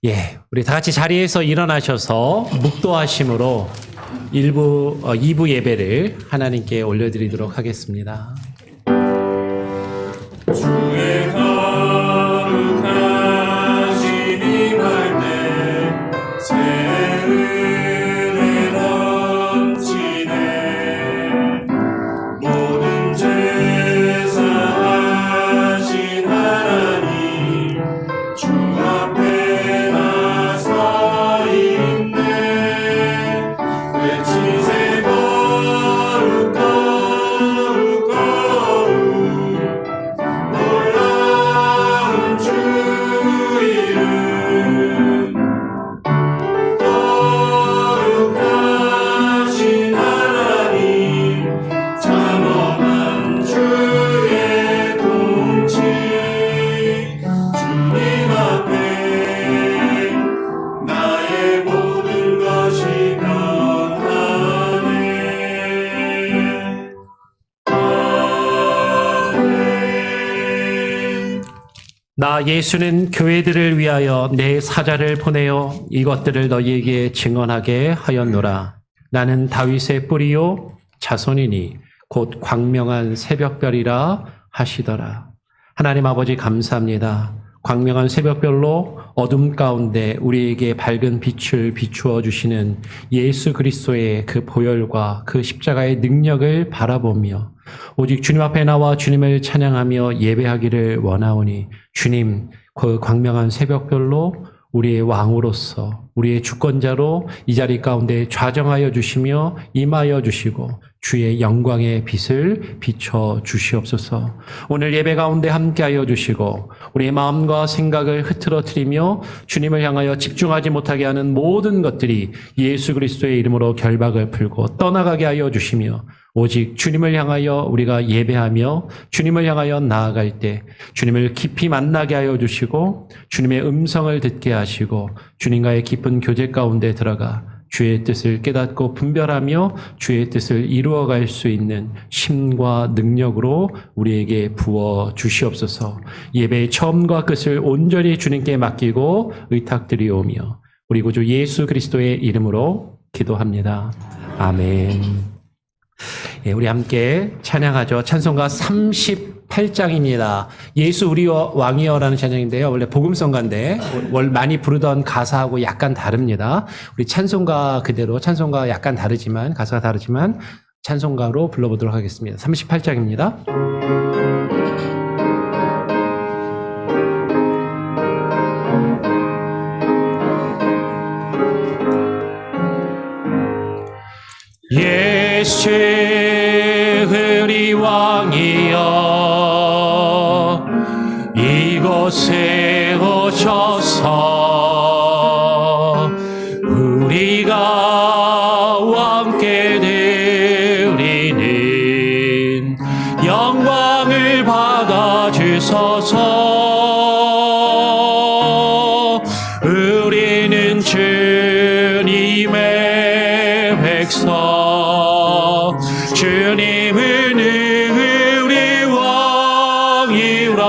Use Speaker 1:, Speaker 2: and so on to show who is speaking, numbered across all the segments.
Speaker 1: 우리 다 같이 자리에서 일어나셔서 묵도하심으로 2부 예배를 하나님께 올려드리도록 하겠습니다.
Speaker 2: 주의 거룩하신 임할 때 새 은혜 넘치네. 모든 제사하신 하나님 주 앞에 나서 있네. 외치세 거룩 거룩 거룩 놀라운 주 이름. 거룩하신 하나님 참엄한 주의 통치. 주님 앞에 나의 모든 것이 변하네. 아멘.
Speaker 1: 나 예수는 교회들을 위하여 내 사자를 보내어 이것들을 너희에게 증언하게 하였노라. 나는 다윗의 뿌리요 자손이니 곧 광명한 새벽별이라 하시더라. 하나님 아버지 감사합니다. 광명한 새벽별로 어둠 가운데 우리에게 밝은 빛을 비추어 주시는 예수 그리스도의 그 보혈과 그 십자가의 능력을 바라보며 오직 주님 앞에 나와 주님을 찬양하며 예배하기를 원하오니 주님, 그 광명한 새벽별로 우리의 왕으로서 우리의 주권자로 이 자리 가운데 좌정하여 주시며 임하여 주시고 주의 영광의 빛을 비춰 주시옵소서. 오늘 예배 가운데 함께하여 주시고 우리의 마음과 생각을 흐트러뜨리며 주님을 향하여 집중하지 못하게 하는 모든 것들이 예수 그리스도의 이름으로 결박을 풀고 떠나가게 하여 주시며 오직 주님을 향하여 우리가 예배하며 주님을 향하여 나아갈 때 주님을 깊이 만나게 하여 주시고 주님의 음성을 듣게 하시고 주님과의 깊은 교제 가운데 들어가 주의 뜻을 깨닫고 분별하며 주의 뜻을 이루어갈 수 있는 힘과 능력으로 우리에게 부어 주시옵소서. 예배의 처음과 끝을 온전히 주님께 맡기고 의탁드리오며 우리 구주 예수 그리스도의 이름으로 기도합니다. 아멘. 우리 함께 찬양하죠. 찬송가 38장입니다. 예수 우리 왕이여라는 찬양인데요. 원래 복음성가인데 많이 부르던 가사하고 약간 다릅니다. 우리 찬송가 그대로 찬송가 약간 다르지만 가사가 다르지만 찬송가로 불러보도록 하겠습니다. 38장입니다. 예수 우리 왕이여 이곳에 오셔서 우리가 함께 드리는 영광을 받아주소서. 우리는 주님의 백성 주님은 우리 왕이라.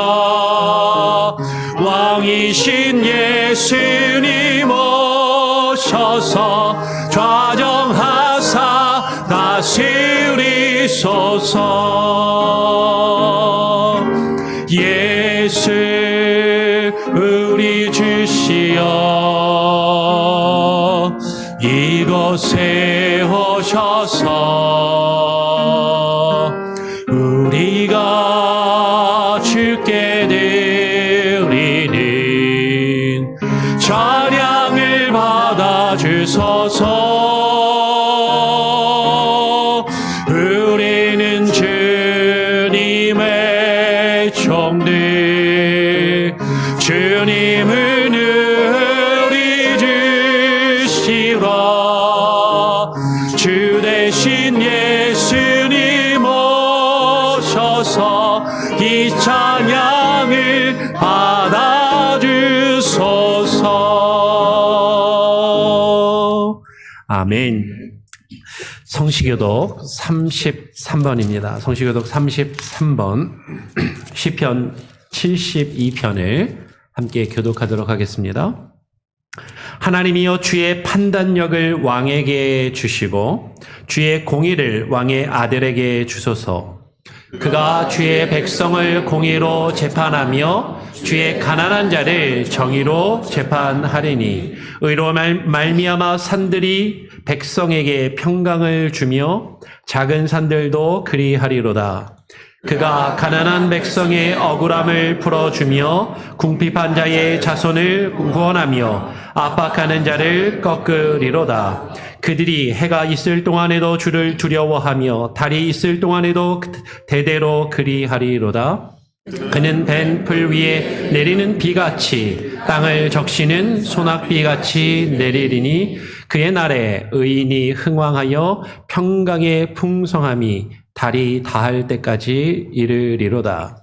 Speaker 1: 왕이신 예수님 오셔서 좌정하사 다스리소서. 예수 우리 주시여 이곳에 오셔서 우리가 주께 드리는 찬양을 받아주소서. 우리는 주님의 종들 주님은 우리 주시라. 주 대신 예수님 오셔서 이 찬양을 받아주소서. 아멘. 성시교독 33번입니다. 성시교독 33번 시편 72편을 함께 교독하도록 하겠습니다. 하나님이여 주의 판단력을 왕에게 주시고 주의 공의를 왕의 아들에게 주소서. 그가 주의 백성을 공의로 재판하며 주의 가난한 자를 정의로 재판하리니 의로 말미암아 산들이 백성에게 평강을 주며 작은 산들도 그리하리로다. 그가 가난한 백성의 억울함을 풀어주며 궁핍한 자의 자손을 구원하며 압박하는 자를 꺾으리로다. 그들이 해가 있을 동안에도 주를 두려워하며 달이 있을 동안에도 대대로 그리하리로다. 그는 벤 풀 위에 내리는 비같이 땅을 적시는 소낙비같이 내리리니 그의 날에 의인이 흥왕하여 평강의 풍성함이 달이 다할 때까지 이르리로다.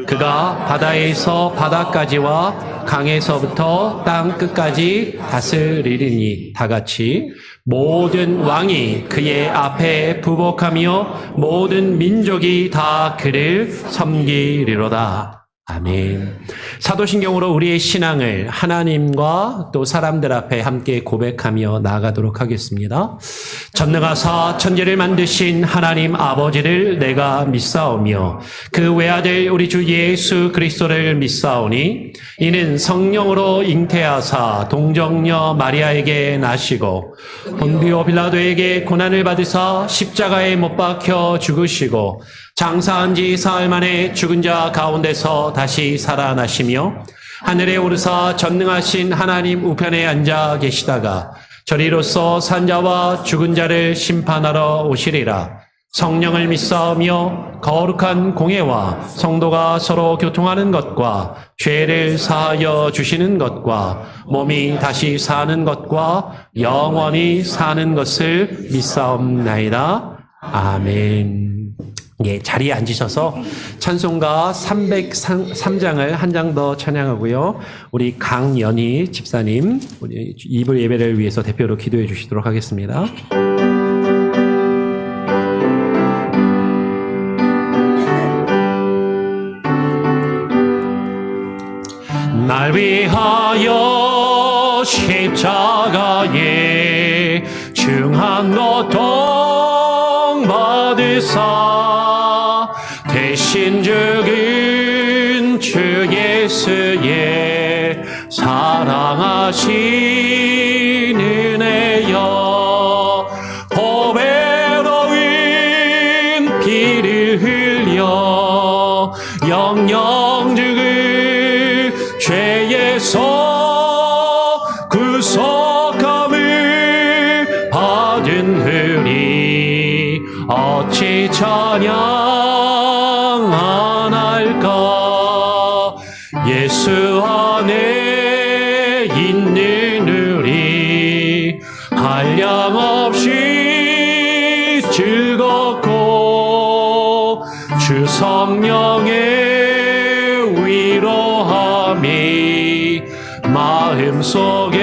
Speaker 1: 그가 바다에서 바다까지와 강에서부터 땅 끝까지 다스리리니 다같이 모든 왕이 그의 앞에 부복하며 모든 민족이 다 그를 섬기리로다. 아멘. 사도신경으로 우리의 신앙을 하나님과 또 사람들 앞에 함께 고백하며 나아가도록 하겠습니다. 전능하사 천지를 만드신 하나님 아버지를 내가 믿사오며 그 외아들 우리 주 예수 그리스도를 믿사오니 이는 성령으로 잉태하사 동정녀 마리아에게 나시고 본디오 빌라도에게 고난을 받으사 십자가에 못 박혀 죽으시고 장사한 지 사흘 만에 죽은 자 가운데서 다시 살아나시며 하늘에 오르사 전능하신 하나님 우편에 앉아 계시다가 저리로서 산자와 죽은 자를 심판하러 오시리라. 성령을 믿사오며 거룩한 공회와 성도가 서로 교통하는 것과 죄를 사하여 주시는 것과 몸이 다시 사는 것과 영원히 사는 것을 믿사옵나이다. 아멘. 예, 자리에 앉으셔서 찬송가 303장을 한 장 더 찬양하고요. 우리 강연희 집사님, 우리 2부 예배를 위해서 대표로 기도해 주시도록 하겠습니다. 날 위하여 십자가에 중한 고통 받으사 대신 죽은 주 예수의 사랑하신 은혜여 보배로운 피를 흘려 영영 죽은 죄에서 구속함을 받은 우리 어찌 찬양 안 할까. 예수 안에 있는 우리 한량없이 즐겁고 주 성령의 위로함이 마음속에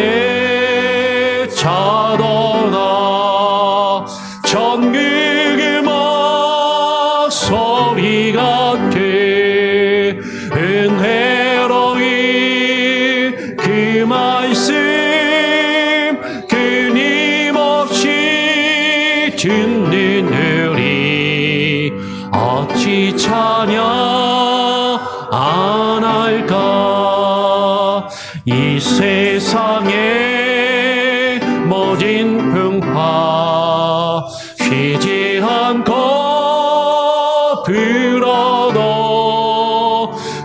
Speaker 1: 차도나 전국의 목소리 같은 은혜로운 그 말씀 끊임없이 듣는 우리 어찌 찬양 안 할까. 이 세상의 모진 풍파 쉬지 않고 불어도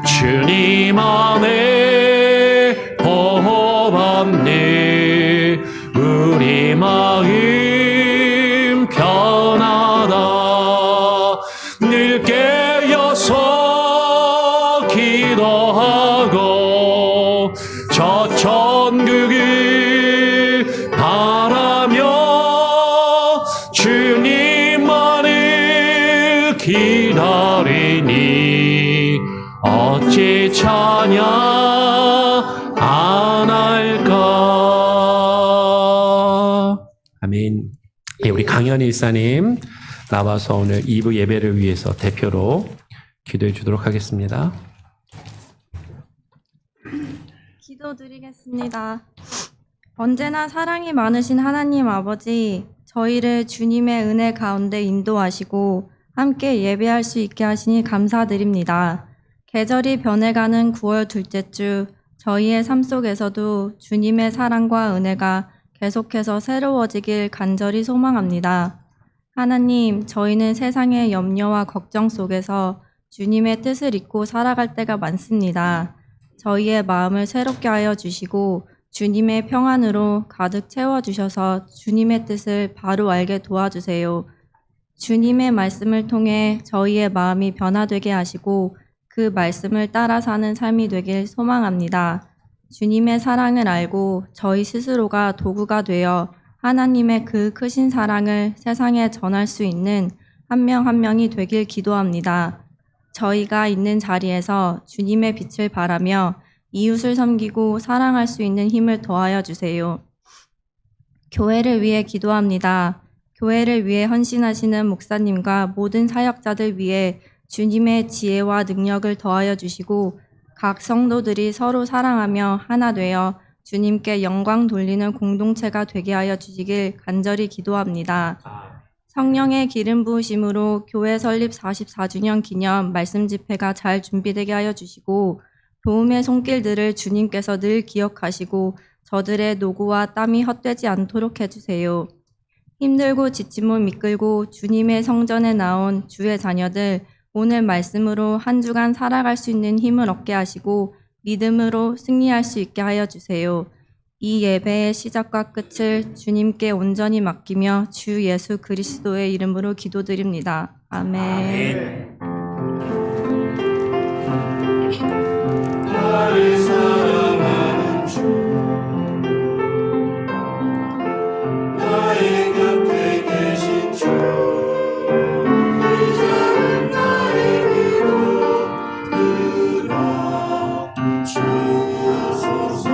Speaker 1: 주님 안에 보호받는 우리 마음 편하다. 늘 깨어서 기도하고 저 천국을 바라며 주님만을 기다리니 어찌 찬양 안 할까. 아멘. 예, 우리 강현희 일사님 나와서 오늘 2부 예배를 위해서 대표로 기도해 주도록 하겠습니다.
Speaker 3: 기도드리겠습니다. 언제나 사랑이 많으신 하나님 아버지, 저희를 주님의 은혜 가운데 인도하시고 함께 예배할 수 있게 하시니 감사드립니다. 계절이 변해가는 9월 둘째 주, 저희의 삶 속에서도 주님의 사랑과 은혜가 계속해서 새로워지길 간절히 소망합니다. 하나님, 저희는 세상의 염려와 걱정 속에서 주님의 뜻을 잊고 살아갈 때가 많습니다. 저희의 마음을 새롭게 하여 주시고 주님의 평안으로 가득 채워주셔서 주님의 뜻을 바로 알게 도와주세요. 주님의 말씀을 통해 저희의 마음이 변화되게 하시고 그 말씀을 따라 사는 삶이 되길 소망합니다. 주님의 사랑을 알고 저희 스스로가 도구가 되어 하나님의 그 크신 사랑을 세상에 전할 수 있는 한 명 한 명이 되길 기도합니다. 저희가 있는 자리에서 주님의 빛을 바라며 이웃을 섬기고 사랑할 수 있는 힘을 더하여 주세요. 교회를 위해 기도합니다. 교회를 위해 헌신하시는 목사님과 모든 사역자들 위해 주님의 지혜와 능력을 더하여 주시고 각 성도들이 서로 사랑하며 하나 되어 주님께 영광 돌리는 공동체가 되게 하여 주시길 간절히 기도합니다. 성령의 기름 부으심으로 교회 설립 44주년 기념 말씀 집회가 잘 준비되게 하여 주시고 도움의 손길들을 주님께서 늘 기억하시고 저들의 노고와 땀이 헛되지 않도록 해주세요. 힘들고 지친 몸 이끌고 주님의 성전에 나온 주의 자녀들 오늘 말씀으로 한 주간 살아갈 수 있는 힘을 얻게 하시고 믿음으로 승리할 수 있게 하여 주세요. 이 예배의 시작과 끝을 주님께 온전히 맡기며 주 예수 그리스도의 이름으로 기도드립니다. 아멘.
Speaker 2: 나를 사랑하는 주 나의 곁에 계신 주 이제는 나의 기도 들어주소서.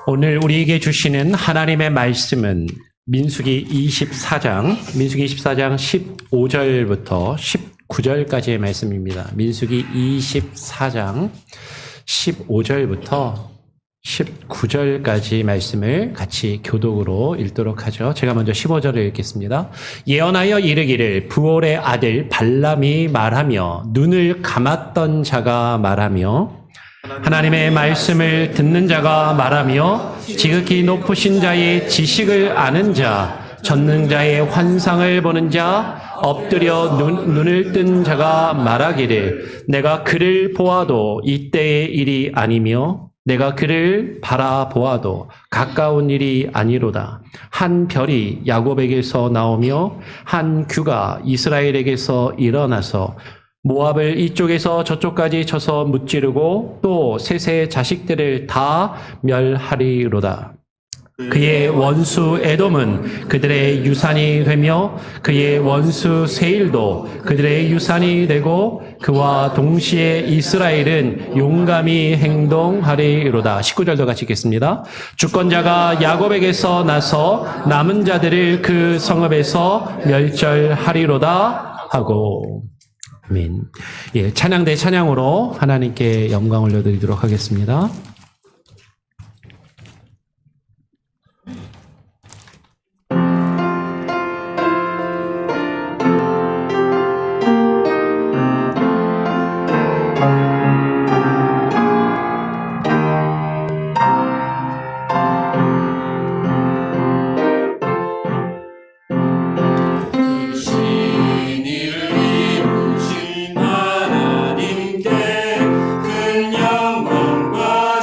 Speaker 1: 오늘 우리에게 주시는 하나님의 말씀은 민수기 24장 15절부터 19절까지의 말씀입니다. 민수기 24장 15절부터 19절까지 말씀을 같이 교독으로 읽도록 하죠. 제가 먼저 15절을 읽겠습니다. 예언하여 이르기를 부올의 아들 발람이 말하며 눈을 감았던 자가 말하며 하나님의 말씀을 듣는 자가 말하며 지극히 높으신 자의 지식을 아는 자, 전능자의 환상을 보는 자, 엎드려 눈을 뜬 자가 말하기를 내가 그를 보아도 이때의 일이 아니며 내가 그를 바라보아도 가까운 일이 아니로다. 한 별이 야곱에게서 나오며 한 규가 이스라엘에게서 일어나서 모압을 이쪽에서 저쪽까지 쳐서 무찌르고 또 셋의 자식들을 다 멸하리로다. 그의 원수 에돔은 그들의 유산이 되며 그의 원수 세일도 그들의 유산이 되고 그와 동시에 이스라엘은 용감히 행동하리로다. 19절도 같이 읽겠습니다. 주권자가 야곱에게서 나서 남은 자들을 그 성읍에서 멸절하리로다 하고. 아멘. 예, 찬양 대 찬양으로 하나님께 영광 올려드리도록 하겠습니다.
Speaker 2: 하나님께 큰 영광과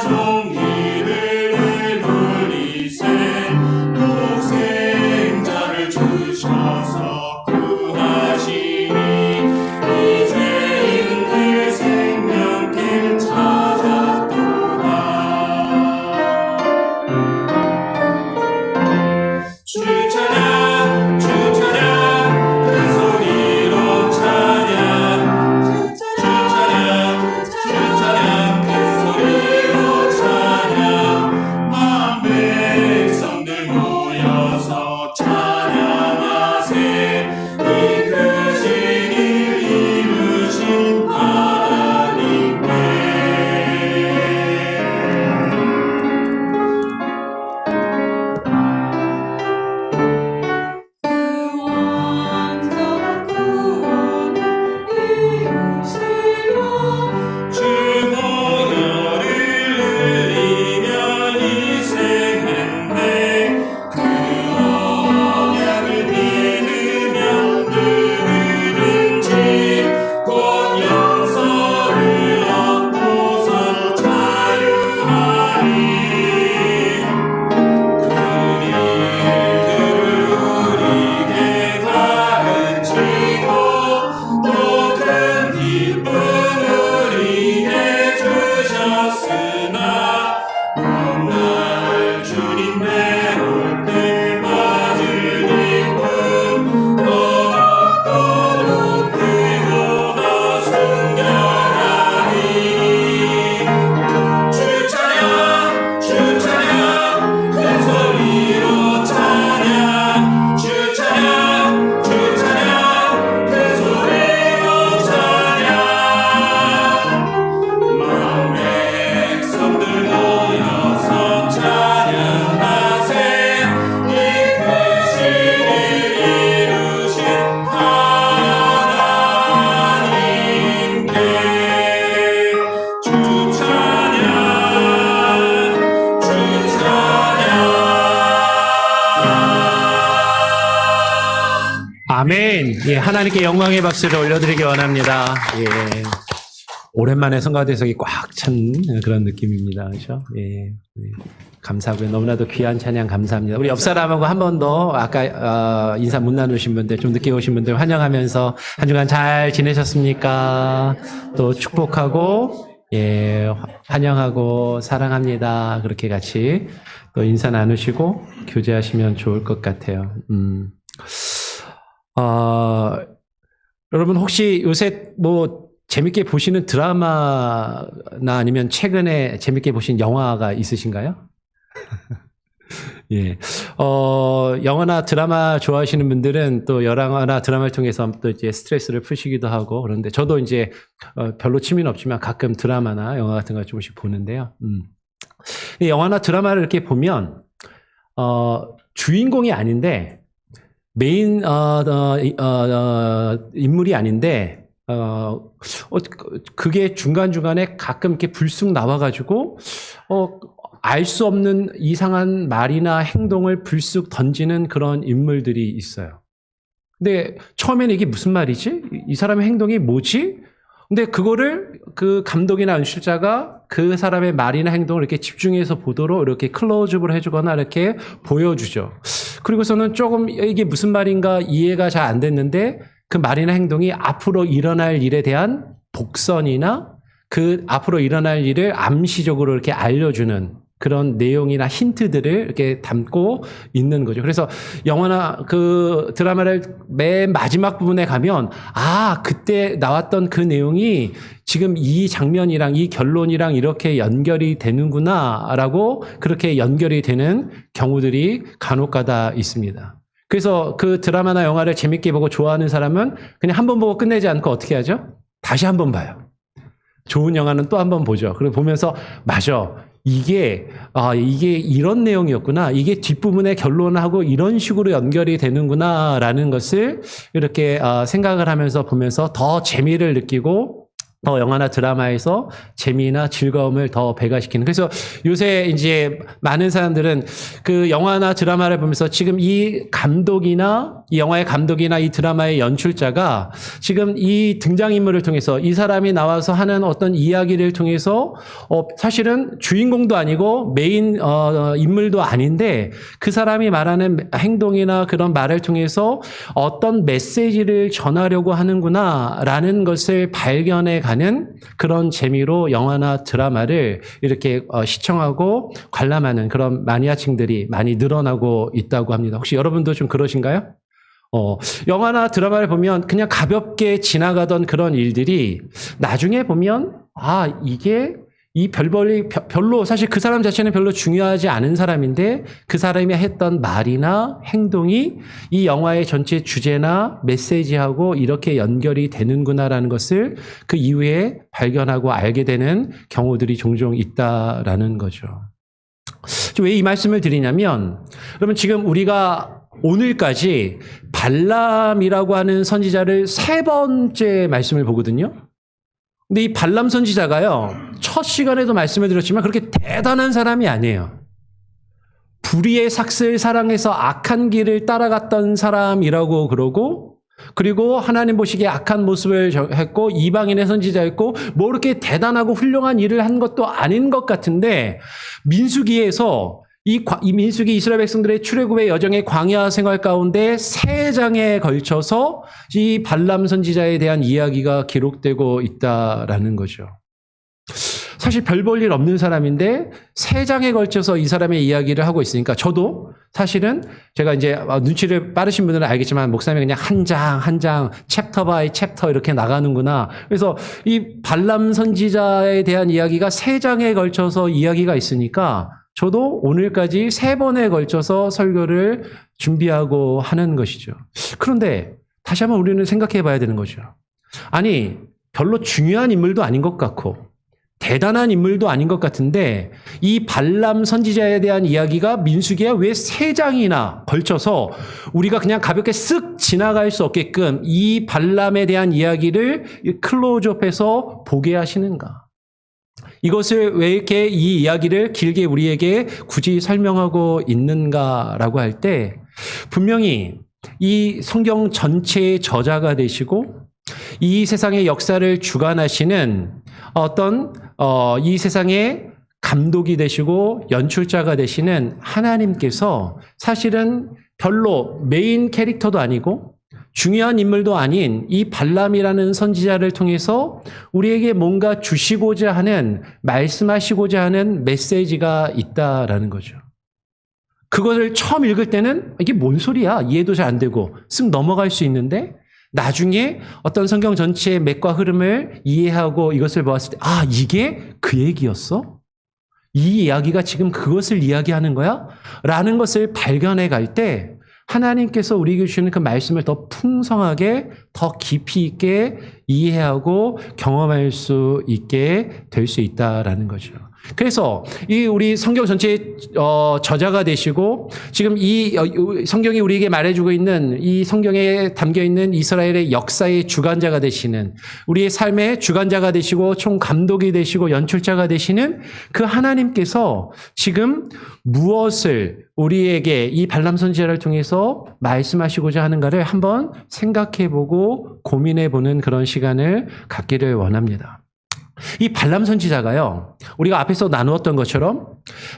Speaker 1: 아멘. 예, 하나님께 영광의 박수를 올려드리기 원합니다. 예. 오랜만에 성가대석이 꽉 찬 그런 느낌입니다. 그렇죠? 예. 예. 감사하고요. 너무나도 귀한 찬양 감사합니다. 우리 옆 사람하고 한 번 더 아까 인사 못 나누신 분들, 좀 늦게 오신 분들 환영하면서 한 주간 잘 지내셨습니까? 또 축복하고 예, 환영하고 사랑합니다. 그렇게 같이 또 인사 나누시고 교제하시면 좋을 것 같아요. 여러분 혹시 요새 뭐 재밌게 보시는 드라마나 아니면 최근에 재밌게 보신 영화가 있으신가요? 예. 영화나 드라마 좋아하시는 분들은 또 영화나 드라마를 통해서 또 이제 스트레스를 푸시기도 하고 그런데 저도 이제 별로 취미는 없지만 가끔 드라마나 영화 같은 거 조금씩 보는데요. 이 영화나 드라마를 이렇게 보면 주인공이 아닌데 메인 인물이 아닌데 그게 중간중간에 가끔 이렇게 불쑥 나와가지고 알 수 없는 이상한 말이나 행동을 불쑥 던지는 그런 인물들이 있어요. 근데 처음에는 이게 무슨 말이지? 이 사람의 행동이 뭐지? 근데 그거를 그 감독이나 연출자가 그 사람의 말이나 행동을 이렇게 집중해서 보도록 이렇게 클로즈업을 해주거나 이렇게 보여주죠. 그리고서는 조금 이게 무슨 말인가 이해가 잘 안 됐는데 그 말이나 행동이 앞으로 일어날 일에 대한 독선이나 그 앞으로 일어날 일을 암시적으로 이렇게 알려주는 그런 내용이나 힌트들을 이렇게 담고 있는 거죠. 그래서 영화나 그 드라마를 맨 마지막 부분에 가면 그때 나왔던 그 내용이 지금 이 장면이랑 이 결론이랑 이렇게 연결이 되는구나라고 그렇게 연결이 되는 경우들이 간혹가다 있습니다. 그래서 그 드라마나 영화를 재밌게 보고 좋아하는 사람은 그냥 한 번 보고 끝내지 않고 어떻게 하죠? 다시 한 번 봐요. 좋은 영화는 또 한 번 보죠. 그리고 보면서 맞아. 이게 이런 내용이었구나. 이게 뒷부분에 결론하고 이런 식으로 연결이 되는구나라는 것을 이렇게 생각을 하면서 보면서 더 재미를 느끼고 더 영화나 드라마에서 재미나 즐거움을 더 배가시키는. 그래서 요새 이제 많은 사람들은 그 영화나 드라마를 보면서 지금 이 감독이나 이 영화의 감독이나 이 드라마의 연출자가 지금 이 등장인물을 통해서 이 사람이 나와서 하는 어떤 이야기를 통해서 사실은 주인공도 아니고 메인 인물도 아닌데 그 사람이 말하는 행동이나 그런 말을 통해서 어떤 메시지를 전하려고 하는구나라는 것을 발견해 가는 그런 재미로 영화나 드라마를 이렇게 시청하고 관람하는 그런 마니아층들이 많이 늘어나고 있다고 합니다. 혹시 여러분도 좀 그러신가요? 영화나 드라마를 보면 그냥 가볍게 지나가던 그런 일들이 나중에 보면 이게 이 별로 사실 그 사람 자체는 별로 중요하지 않은 사람인데 그 사람이 했던 말이나 행동이 이 영화의 전체 주제나 메시지하고 이렇게 연결이 되는구나라는 것을 그 이후에 발견하고 알게 되는 경우들이 종종 있다라는 거죠. 왜 이 말씀을 드리냐면 여러분 지금 우리가 오늘까지 발람이라고 하는 선지자를 3번째 말씀을 보거든요. 근데 이 발람 선지자가요, 첫 시간에도 말씀을 드렸지만 그렇게 대단한 사람이 아니에요. 불의의 삭슬 사랑해서 악한 길을 따라갔던 사람이라고 그러고, 그리고 하나님 보시기에 악한 모습을 했고, 이방인의 선지자였고, 뭐 이렇게 대단하고 훌륭한 일을 한 것도 아닌 것 같은데, 민수기에서 이 민수기 이스라엘 백성들의 출애굽의 여정의 광야 생활 가운데 3장에 걸쳐서 이 발람 선지자에 대한 이야기가 기록되고 있다라는 거죠. 사실 별 볼 일 없는 사람인데 3장에 걸쳐서 이 사람의 이야기를 하고 있으니까 저도 사실은 제가 이제 눈치를 빠르신 분들은 알겠지만 목사님이 그냥 한 장 챕터 바이 챕터 이렇게 나가는구나. 그래서 이 발람 선지자에 대한 이야기가 3장에 걸쳐서 이야기가 있으니까 저도 오늘까지 3번에 걸쳐서 설교를 준비하고 하는 것이죠. 그런데 다시 한번 우리는 생각해 봐야 되는 거죠. 아니, 별로 중요한 인물도 아닌 것 같고 대단한 인물도 아닌 것 같은데 이 발람 선지자에 대한 이야기가 민수기에 왜 3장이나 걸쳐서 우리가 그냥 가볍게 쓱 지나갈 수 없게끔 이 발람에 대한 이야기를 클로즈업해서 보게 하시는가? 이것을 왜 이렇게 이 이야기를 길게 우리에게 굳이 설명하고 있는가라고 할 때 분명히 이 성경 전체의 저자가 되시고 이 세상의 역사를 주관하시는 어떤 이 세상의 감독이 되시고 연출자가 되시는 하나님께서 사실은 별로 메인 캐릭터도 아니고 중요한 인물도 아닌 이 발람이라는 선지자를 통해서 우리에게 뭔가 주시고자 하는, 말씀하시고자 하는 메시지가 있다라는 거죠. 그것을 처음 읽을 때는 이게 뭔 소리야? 이해도 잘 안 되고 쓱 넘어갈 수 있는데 나중에 어떤 성경 전체의 맥과 흐름을 이해하고 이것을 보았을 때 아, 이게 그 얘기였어? 이 이야기가 지금 그것을 이야기하는 거야? 라는 것을 발견해 갈 때 하나님께서 우리에게 주시는 그 말씀을 더 풍성하게, 더 깊이 있게 이해하고 경험할 수 있게 될 수 있다라는 거죠. 그래서 이 우리 성경 전체의 저자가 되시고 지금 이 성경이 우리에게 말해주고 있는 이 성경에 담겨 있는 이스라엘의 역사의 주관자가 되시는, 우리의 삶의 주관자가 되시고 총 감독이 되시고 연출자가 되시는 그 하나님께서 지금 무엇을 우리에게 이 발람 선지자를 통해서 말씀하시고자 하는가를 한번 생각해보고 고민해보는 그런 시간을 갖기를 원합니다. 이 발람 선지자가요, 우리가 앞에서 나누었던 것처럼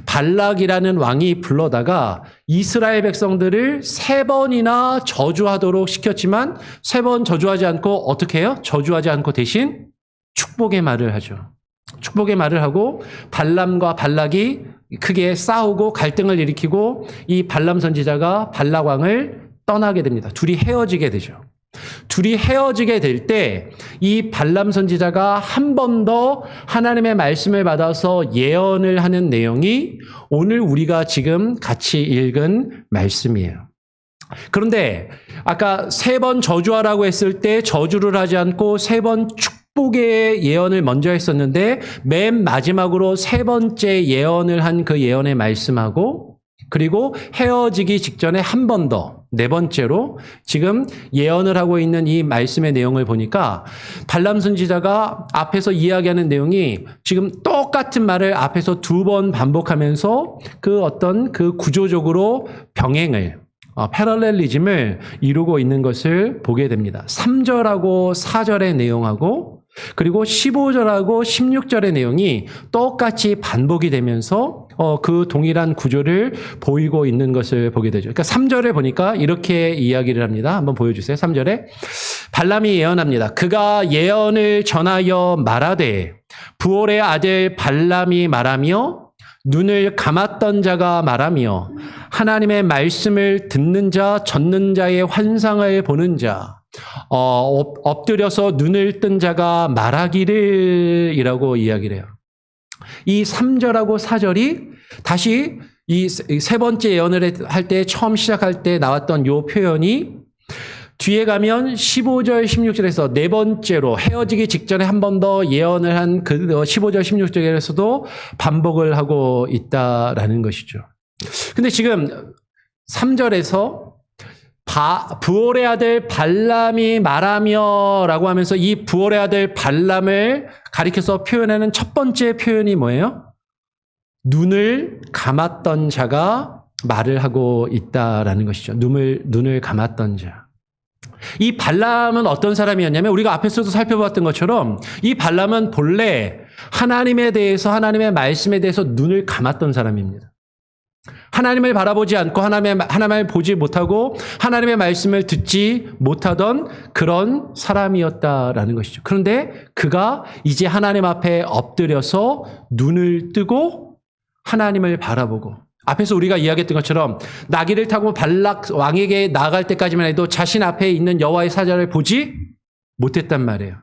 Speaker 1: 발락이라는 왕이 불러다가 이스라엘 백성들을 3번이나 저주하도록 시켰지만 3번 저주하지 않고 어떻게 해요? 저주하지 않고 대신 축복의 말을 하죠. 축복의 말을 하고 발람과 발락이 크게 싸우고 갈등을 일으키고 이 발람 선지자가 발락 왕을 떠나게 됩니다. 둘이 헤어지게 되죠. 둘이 헤어지게 될 때 이 발람 선지자가 한 번 더 하나님의 말씀을 받아서 예언을 하는 내용이 오늘 우리가 지금 같이 읽은 말씀이에요. 그런데 아까 3번 저주하라고 했을 때 저주를 하지 않고 3번 축복의 예언을 먼저 했었는데 맨 마지막으로 3번째 예언을 한 그 예언의 말씀하고 그리고 헤어지기 직전에 한 번 더, 4번째로 지금 예언을 하고 있는 이 말씀의 내용을 보니까 발람 선지자가 앞에서 이야기하는 내용이 지금 똑같은 말을 앞에서 2번 반복하면서 그 어떤 그 구조적으로 병행을, 패럴렐리즘을 이루고 있는 것을 보게 됩니다. 3절하고 4절의 내용하고 그리고 15절하고 16절의 내용이 똑같이 반복이 되면서 그 동일한 구조를 보이고 있는 것을 보게 되죠. 그러니까 3절에 보니까 이렇게 이야기를 합니다. 한번 보여주세요. 3절에 발람이 예언합니다. 그가 예언을 전하여 말하되 부올의 아들 발람이 말하며 눈을 감았던 자가 말하며 하나님의 말씀을 듣는 자, 젖는 자의 환상을 보는 자, 엎드려서 눈을 뜬 자가 말하기를 이라고 이야기를 해요. 이 3절하고 4절이 다시 이 3번째 예언을 할 때 처음 시작할 때 나왔던 요 표현이 뒤에 가면 15절, 16절에서 4번째로 헤어지기 직전에 한 번 더 예언을 한 그 15절, 16절에서도 반복을 하고 있다라는 것이죠. 근데 지금 3절에서 부올의 아들 발람이 말하며 라고 하면서 이 부올의 아들 발람을 가리켜서 표현하는 첫 번째 표현이 뭐예요? 눈을 감았던 자가 말을 하고 있다라는 것이죠. 눈을 감았던 자. 이 발람은 어떤 사람이었냐면 우리가 앞에서도 살펴봤던 것처럼 이 발람은 본래 하나님에 대해서, 하나님의 말씀에 대해서 눈을 감았던 사람입니다. 하나님을 바라보지 않고 하나님을 보지 못하고 하나님의 말씀을 듣지 못하던 그런 사람이었다라는 것이죠. 그런데 그가 이제 하나님 앞에 엎드려서 눈을 뜨고 하나님을 바라보고, 앞에서 우리가 이야기했던 것처럼 나귀를 타고 발락 왕에게 나아갈 때까지만 해도 자신 앞에 있는 여호와의 사자를 보지 못했단 말이에요.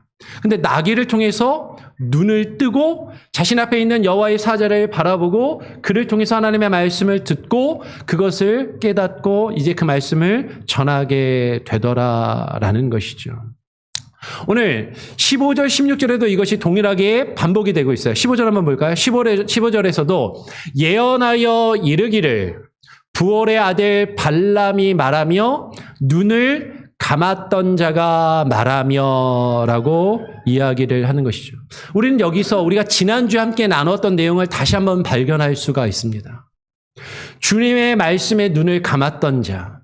Speaker 1: 근데 나귀를 통해서 눈을 뜨고 자신 앞에 있는 여호와의 사자를 바라보고 그를 통해서 하나님의 말씀을 듣고 그것을 깨닫고 이제 그 말씀을 전하게 되더라라는 것이죠. 오늘 15절, 16절에도 이것이 동일하게 반복이 되고 있어요. 15절 한번 볼까요? 15절에서도 예언하여 이르기를 부올의 아들 발람이 말하며 눈을 감았던 자가 말하며 라고 이야기를 하는 것이죠. 우리는 여기서 우리가 지난주에 함께 나눴던 내용을 다시 한번 발견할 수가 있습니다. 주님의 말씀에 눈을 감았던 자,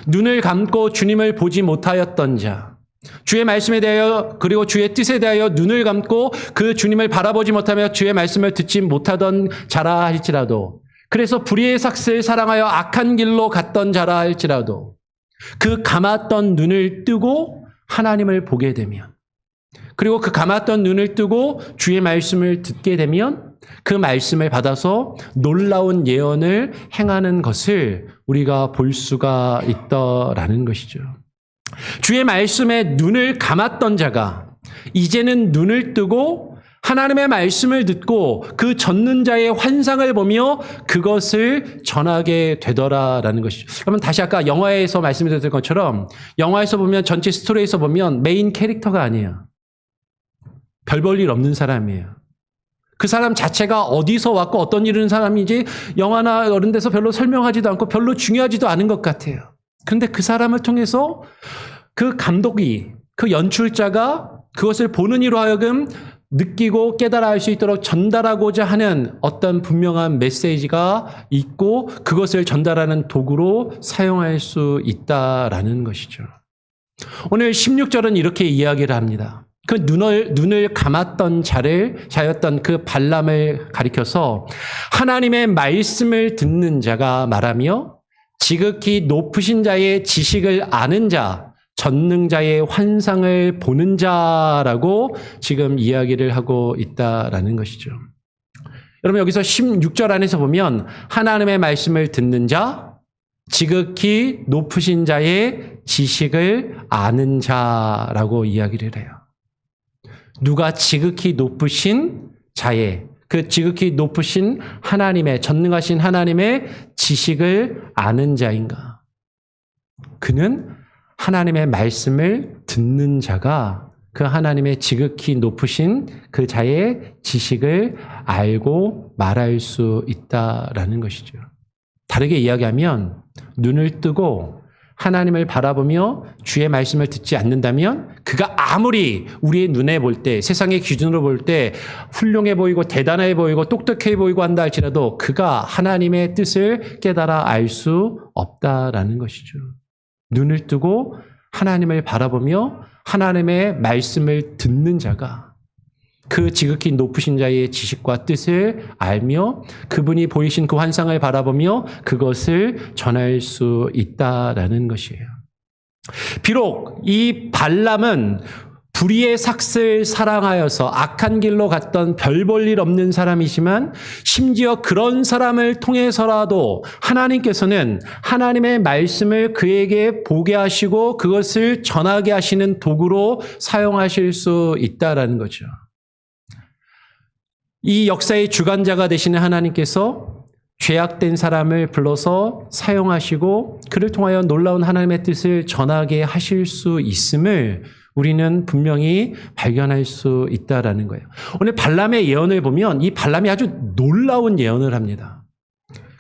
Speaker 1: 눈을 감고 주님을 보지 못하였던 자, 주의 말씀에 대하여 그리고 주의 뜻에 대하여 눈을 감고 그 주님을 바라보지 못하며 주의 말씀을 듣지 못하던 자라 할지라도, 그래서 불의의 삭슬 사랑하여 악한 길로 갔던 자라 할지라도 그 감았던 눈을 뜨고 하나님을 보게 되면, 그리고 그 감았던 눈을 뜨고 주의 말씀을 듣게 되면 그 말씀을 받아서 놀라운 예언을 행하는 것을 우리가 볼 수가 있다라는 것이죠. 주의 말씀에 눈을 감았던 자가 이제는 눈을 뜨고 하나님의 말씀을 듣고 그 젖는 자의 환상을 보며 그것을 전하게 되더라라는 것이죠. 그러면 다시 아까 영화에서 말씀드렸던 것처럼 영화에서 보면 전체 스토리에서 보면 메인 캐릭터가 아니에요. 별 볼 일 없는 사람이에요. 그 사람 자체가 어디서 왔고 어떤 일을 하는 사람인지 영화나 이런 데서 별로 설명하지도 않고 별로 중요하지도 않은 것 같아요. 그런데 그 사람을 통해서 그 감독이, 그 연출자가 그것을 보는 이로 하여금 느끼고 깨달아 알 수 있도록 전달하고자 하는 어떤 분명한 메시지가 있고 그것을 전달하는 도구로 사용할 수 있다라는 것이죠. 오늘 16절은 이렇게 이야기를 합니다. 그 눈을 감았던 자였던 그 발람을 가리켜서 하나님의 말씀을 듣는 자가 말하며 지극히 높으신 자의 지식을 아는 자, 전능자의 환상을 보는 자라고 지금 이야기를 하고 있다라는 것이죠. 여러분 여기서 16절 안에서 보면 하나님의 말씀을 듣는 자, 지극히 높으신 자의 지식을 아는 자라고 이야기를 해요. 누가 지극히 높으신 자의, 그 지극히 높으신 하나님의, 전능하신 하나님의 지식을 아는 자인가? 그는 하나님의 말씀을 듣는 자가 그 하나님의 지극히 높으신 그 자의 지식을 알고 말할 수 있다라는 것이죠. 다르게 이야기하면 눈을 뜨고 하나님을 바라보며 주의 말씀을 듣지 않는다면 그가 아무리 우리의 눈에 볼 때, 세상의 기준으로 볼 때 훌륭해 보이고 대단해 보이고 똑똑해 보이고 한다 할지라도 그가 하나님의 뜻을 깨달아 알 수 없다라는 것이죠. 눈을 뜨고 하나님을 바라보며 하나님의 말씀을 듣는 자가 그 지극히 높으신 자의 지식과 뜻을 알며 그분이 보이신 그 환상을 바라보며 그것을 전할 수 있다라는 것이에요. 비록 이 발람은 불의의 삭슬 사랑하여서 악한 길로 갔던 별 볼 일 없는 사람이지만 심지어 그런 사람을 통해서라도 하나님께서는 하나님의 말씀을 그에게 보게 하시고 그것을 전하게 하시는 도구로 사용하실 수 있다라는 거죠. 이 역사의 주관자가 되시는 하나님께서 죄악된 사람을 불러서 사용하시고 그를 통하여 놀라운 하나님의 뜻을 전하게 하실 수 있음을 우리는 분명히 발견할 수 있다라는 거예요. 오늘 발람의 예언을 보면 이 발람이 아주 놀라운 예언을 합니다.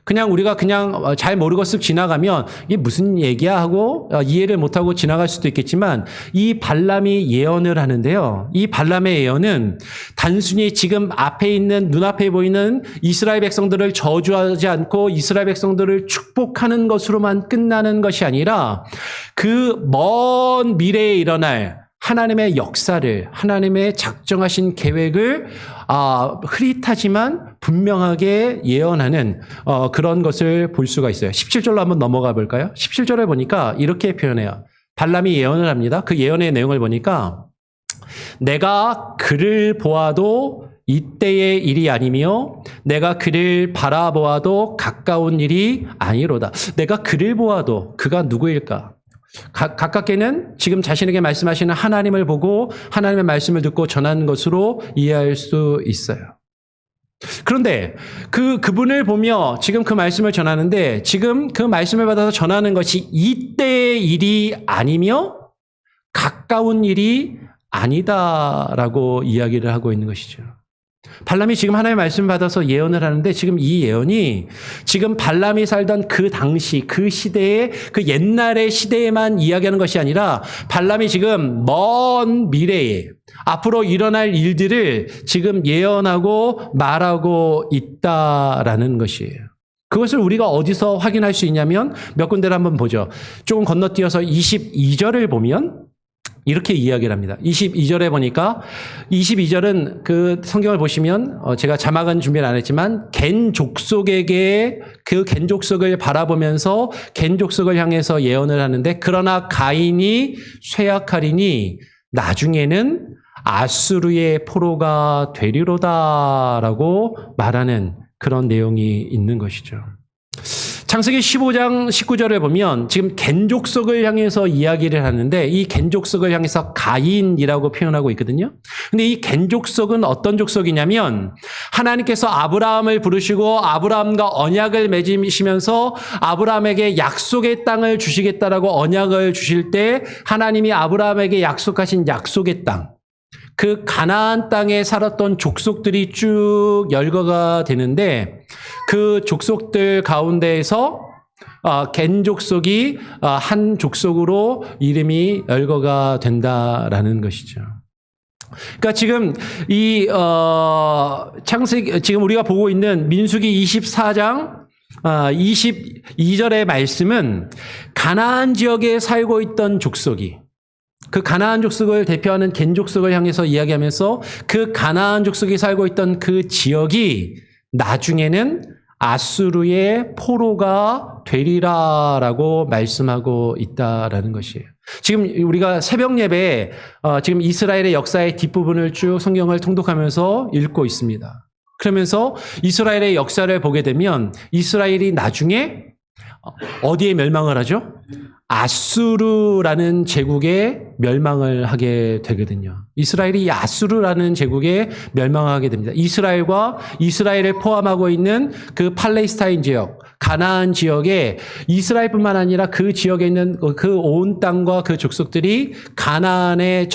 Speaker 1: 그냥 우리가 그냥 잘 모르고 쓱 지나가면 이게 무슨 얘기야 하고 이해를 못하고 지나갈 수도 있겠지만 이 발람이 예언을 하는데요. 이 발람의 예언은 단순히 지금 앞에 있는 눈앞에 보이는 이스라엘 백성들을 저주하지 않고 이스라엘 백성들을 축복하는 것으로만 끝나는 것이 아니라 그 먼 미래에 일어날 하나님의 역사를, 하나님의 작정하신 계획을 흐릿하지만 분명하게 예언하는 그런 것을 볼 수가 있어요. 17절로 한번 넘어가 볼까요? 17절에 보니까 이렇게 표현해요. 발람이 예언을 합니다. 그 예언의 내용을 보니까 내가 그를 보아도 이때의 일이 아니며 내가 그를 바라보아도 가까운 일이 아니로다. 내가 그를 보아도 그가 누구일까? 가깝게는 지금 자신에게 말씀하시는 하나님을 보고 하나님의 말씀을 듣고 전하는 것으로 이해할 수 있어요. 그런데 그분을 보며 지금 그 말씀을 전하는데 지금 그 말씀을 받아서 전하는 것이 이때의 일이 아니며 가까운 일이 아니다라고 이야기를 하고 있는 것이죠. 발람이 지금 하나님의 말씀을 받아서 예언을 하는데 지금 이 예언이 지금 발람이 살던 그 당시 그 시대에 그 옛날의 시대에만 이야기하는 것이 아니라 발람이 지금 먼 미래에 앞으로 일어날 일들을 지금 예언하고 말하고 있다라는 것이에요. 그것을 우리가 어디서 확인할 수 있냐면 몇 군데를 한번 보죠. 조금 건너뛰어서 22절을 보면 이렇게 이야기를 합니다. 22절에 보니까 22절은 그 성경을 보시면 제가 자막은 준비를 안 했지만 겐 족속에게 그 겐 족속을 바라보면서 겐 족속을 향해서 예언을 하는데 그러나 가인이 쇠약하리니 나중에는 아수르의 포로가 되리로다라고 말하는 그런 내용이 있는 것이죠. 창세기 15장 19절에 보면 지금 겐 족속을 향해서 이야기를 하는데 이 겐 족속을 향해서 가인이라고 표현하고 있거든요. 근데 이 겐 족속은 어떤 족속이냐면 하나님께서 아브라함을 부르시고 아브라함과 언약을 맺으시면서 아브라함에게 약속의 땅을 주시겠다라고 언약을 주실 때 하나님이 아브라함에게 약속하신 약속의 땅, 그 가나안 땅에 살았던 족속들이 쭉 열거가 되는데 그 족속들 가운데에서 겐 족속이 한 족속으로 이름이 열거가 된다라는 것이죠. 그러니까 지금 이 창세기 지금 우리가 보고 있는 민수기 24장 22절의 말씀은 가나안 지역에 살고 있던 족속이 그 가나안 족속을 대표하는 겐 족속을 향해서 이야기하면서 그 가나안 족속이 살고 있던 그 지역이 나중에는 아수르의 포로가 되리라라고 말씀하고 있다라는 것이에요. 지금 우리가 새벽 예배에 지금 이스라엘의 역사의 뒷부분을 쭉 성경을 통독하면서 읽고 있습니다. 그러면서 이스라엘의 역사를 보게 되면 이스라엘이 나중에 어디에 멸망을 하죠? 아수르라는 제국에 멸망을 하게 되거든요. 이스라엘이 이 아수르라는 제국에 멸망하게 됩니다. 이스라엘과 이스라엘을 포함하고 있는 그 팔레스타인 지역, 가나안 지역에 이스라엘뿐만 아니라 그 지역에 있는 그 온 땅과 그 족속들이 가나안의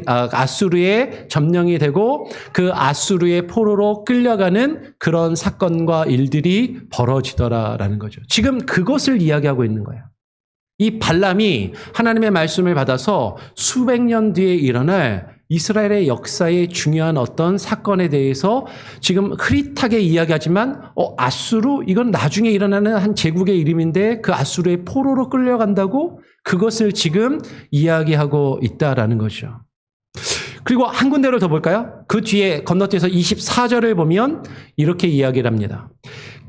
Speaker 1: 아수르의 점령이 되고 그 아수르의 포로로 끌려가는 그런 사건과 일들이 벌어지더라라는 거죠. 지금 그것을 이야기하고 있는 거예요. 이 발람이 하나님의 말씀을 받아서 수백 년 뒤에 일어날 이스라엘의 역사의 중요한 어떤 사건에 대해서 지금 흐릿하게 이야기하지만 아수르 이건 나중에 일어나는 한 제국의 이름인데 그 아수르의 포로로 끌려간다고 그것을 지금 이야기하고 있다라는 거죠. 그리고 한 군데를 더 볼까요? 그 뒤에 건너뛰어서 24절을 보면 이렇게 이야기를 합니다.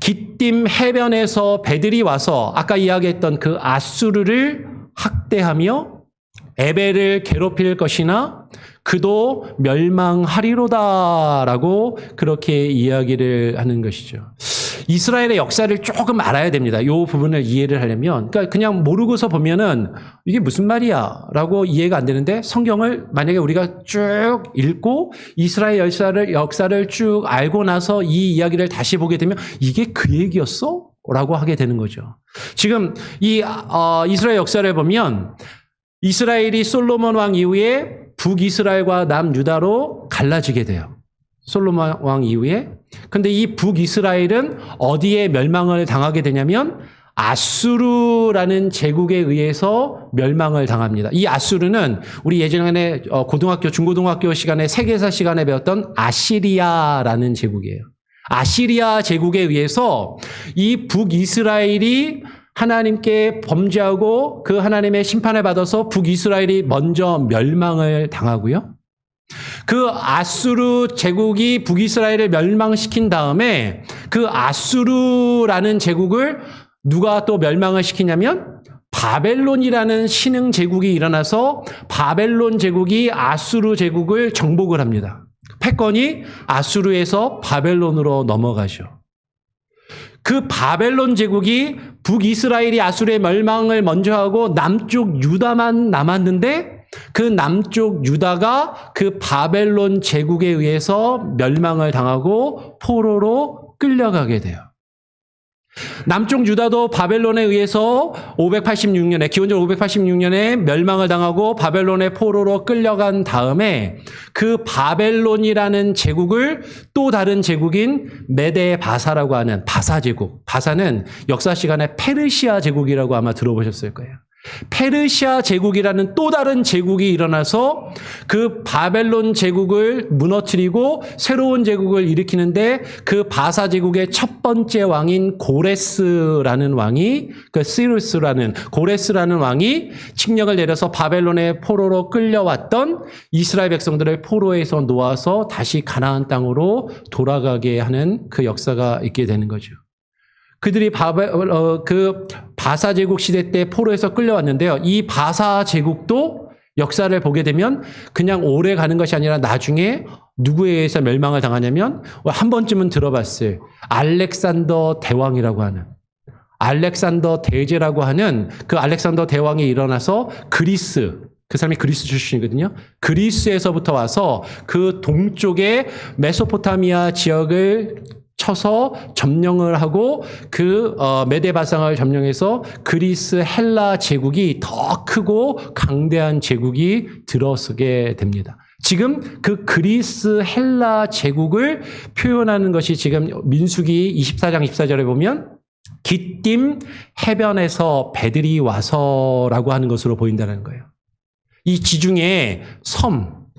Speaker 1: 기띔 해변에서 배들이 와서 아까 이야기했던 그 아수르를 학대하며 에벨을 괴롭힐 것이나 그도 멸망하리로다라고 그렇게 이야기를 하는 것이죠. 이스라엘의 역사를 조금 알아야 됩니다. 이 부분을 이해를 하려면 그러니까 그냥 모르고서 보면은 이게 무슨 말이야 라고 이해가 안 되는데 성경을 만약에 우리가 쭉 읽고 이스라엘 역사를 쭉 알고 나서 이 이야기를 다시 보게 되면 이게 그 얘기였어? 라고 하게 되는 거죠. 지금 이 이스라엘 역사를 보면 이스라엘이 솔로몬 왕 이후에 북이스라엘과 남유다로 갈라지게 돼요. 솔로몬 왕 이후에. 근데 이 북이스라엘은 어디에 멸망을 당하게 되냐면 아수르라는 제국에 의해서 멸망을 당합니다. 이 아수르는 우리 예전에 고등학교, 중고등학교 시간에 세계사 시간에 배웠던 아시리아라는 제국이에요. 아시리아 제국에 의해서 이 북이스라엘이 하나님께 범죄하고 그 하나님의 심판을 받아서 북이스라엘이 먼저 멸망을 당하고요. 그 아수르 제국이 북이스라엘을 멸망시킨 다음에 그 아수르라는 제국을 누가 또 멸망을 시키냐면 바벨론이라는 신흥 제국이 일어나서 바벨론 제국이 아수르 제국을 정복을 합니다. 패권이 아수르에서 바벨론으로 넘어가죠. 그 바벨론 제국이 북이스라엘이 아수르의 멸망을 먼저 하고 남쪽 유다만 남았는데 그 남쪽 유다가 그 바벨론 제국에 의해서 멸망을 당하고 포로로 끌려가게 돼요. 남쪽 유다도 바벨론에 의해서 586년에 기원전 586년에 멸망을 당하고 바벨론의 포로로 끌려간 다음에 그 바벨론이라는 제국을 또 다른 제국인 메데 바사라고 하는 바사 제국, 바사는 역사 시간에 페르시아 제국이라고 아마 들어보셨을 거예요. 페르시아 제국이라는 또 다른 제국이 일어나서 그 바벨론 제국을 무너뜨리고 새로운 제국을 일으키는데 그 바사 제국의 첫 번째 왕인 고레스라는 왕이 고레스라는 왕이 칙령을 내려서 바벨론의 포로로 끌려왔던 이스라엘 백성들을 포로에서 놓아서 다시 가나안 땅으로 돌아가게 하는 그 역사가 있게 되는 거죠. 그들이 그 바사 제국 시대 때 포로에서 끌려왔는데요. 이 바사 제국도 역사를 보게 되면 그냥 오래 가는 것이 아니라 나중에 누구에 의해서 멸망을 당하냐면 한 번쯤은 들어봤을 알렉산더 대왕이라고 하는 알렉산더 대제라고 하는 그 알렉산더 대왕이 일어나서 그리스, 그 사람이 그리스 출신이거든요. 그리스에서부터 와서 그 동쪽의 메소포타미아 지역을 쳐서 점령을 하고 그 메데바상을 점령해서 그리스 헬라 제국이 더 크고 강대한 제국이 들어서게 됩니다. 지금 그 그리스 헬라 제국을 표현하는 것이 지금 민수기 24장 24절에 보면 기띔 해변에서 배들이 와서라고 하는 것으로 보인다는 거예요. 이 지중해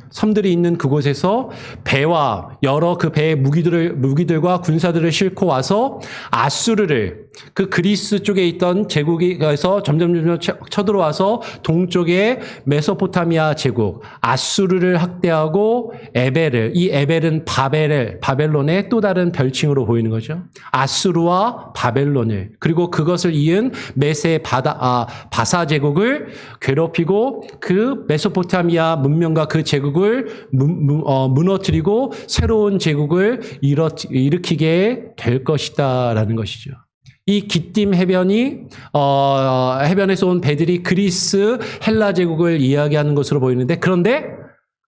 Speaker 1: 섬들이 있는 그곳에서 배와 여러 그 배의 무기들과 군사들을 싣고 와서 아수르를 그 그리스 쪽에 있던 제국에서 점점 쳐들어와서 동쪽의 메소포타미아 제국 아수르를 학대하고 이 에벨은 바벨론의 또 다른 별칭으로 보이는 거죠. 아수르와 바벨론을 그리고 그것을 이은 바사 제국을 괴롭히고 그 메소포타미아 문명과 그 제국을 무너뜨리고 새로운 제국을 일으키게 될 것이다라는 것이죠. 이 기띔 해변에서 온 배들이 그리스 헬라 제국을 이야기하는 것으로 보이는데 그런데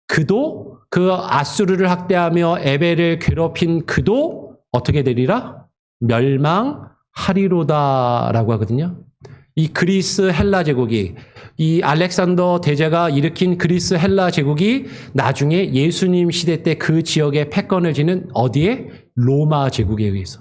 Speaker 1: 그도 그 아수르를 학대하며 에벨을 괴롭힌 그도 어떻게 되리라? 멸망하리로다라고 하거든요. 이 그리스 헬라 제국이 이 알렉산더 대제가 일으킨 그리스 헬라 제국이 나중에 예수님 시대 때 그 지역에 패권을 지는 어디에? 로마 제국에 의해서.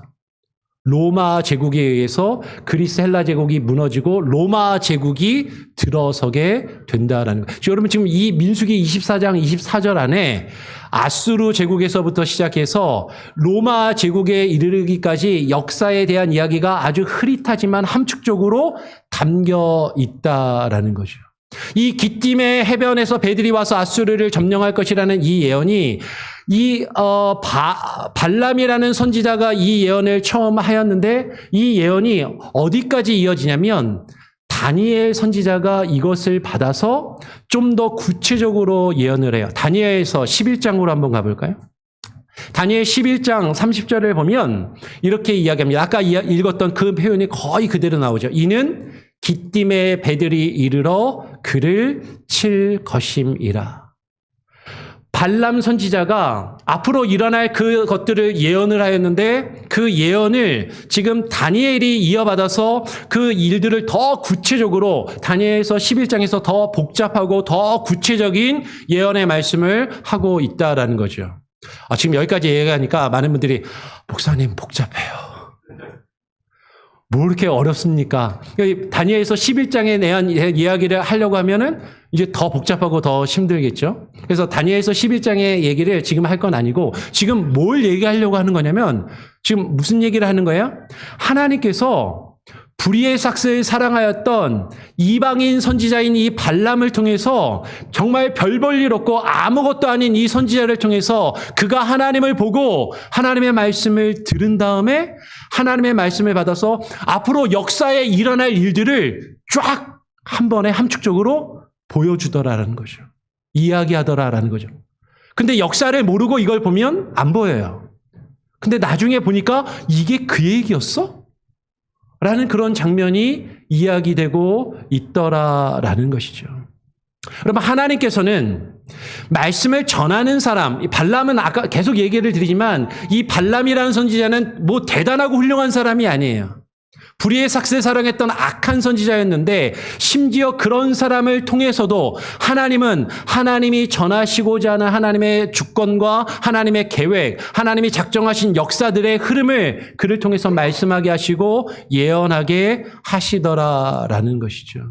Speaker 1: 로마 제국에 의해서 그리스 헬라 제국이 무너지고 로마 제국이 들어서게 된다라는 거예요. 여러분 지금 이 민수기 24장 24절 안에 아수르 제국에서부터 시작해서 로마 제국에 이르기까지 역사에 대한 이야기가 아주 흐릿하지만 함축적으로 담겨 있다라는 거죠. 이 기띔의 해변에서 배들이 와서 아수르를 점령할 것이라는 이 예언이 발람이라는 선지자가 이 예언을 처음 하였는데 이 예언이 어디까지 이어지냐면 다니엘 선지자가 이것을 받아서 좀 더 구체적으로 예언을 해요. 다니엘서 11장으로 한번 가볼까요? 다니엘 11장 30절을 보면 이렇게 이야기합니다. 아까 읽었던 그 표현이 거의 그대로 나오죠. 이는 기띔의 배들이 이르러 그를 칠 것임이라. 발람 선지자가 앞으로 일어날 그것들을 예언을 하였는데 그 예언을 지금 다니엘이 이어받아서 그 일들을 더 구체적으로 다니엘서 11장에서 더 복잡하고 더 구체적인 예언의 말씀을 하고 있다라는 거죠. 지금 여기까지 얘기하니까 많은 분들이 목사님 복잡해요. 뭐 이렇게 어렵습니까? 다니엘서 11장에 대한 이야기를 하려고 하면은 이제 더 복잡하고 더 힘들겠죠. 그래서 다니엘서 11장의 얘기를 지금 할 건 아니고 지금 뭘 얘기하려고 하는 거냐면 지금 무슨 얘기를 하는 거예요? 하나님께서 불의의 삭스를 사랑하였던 이방인 선지자인 이 발람을 통해서 정말 별 볼 일 없고 아무것도 아닌 이 선지자를 통해서 그가 하나님을 보고 하나님의 말씀을 들은 다음에 하나님의 말씀을 받아서 앞으로 역사에 일어날 일들을 쫙 한 번에 함축적으로 보여주더라라는 거죠. 이야기하더라라는 거죠. 근데 역사를 모르고 이걸 보면 안 보여요. 근데 나중에 보니까 이게 그 얘기였어? 라는 그런 장면이 이야기되고 있더라라는 것이죠. 여러분 하나님께서는 말씀을 전하는 사람, 이 발람은 아까 계속 얘기를 드리지만 이 발람이라는 선지자는 뭐 대단하고 훌륭한 사람이 아니에요. 불의의 삭스를 사랑했던 악한 선지자였는데 심지어 그런 사람을 통해서도 하나님은 하나님이 전하시고자 하는 하나님의 주권과 하나님의 계획, 하나님이 작정하신 역사들의 흐름을 그를 통해서 말씀하게 하시고 예언하게 하시더라라는 것이죠.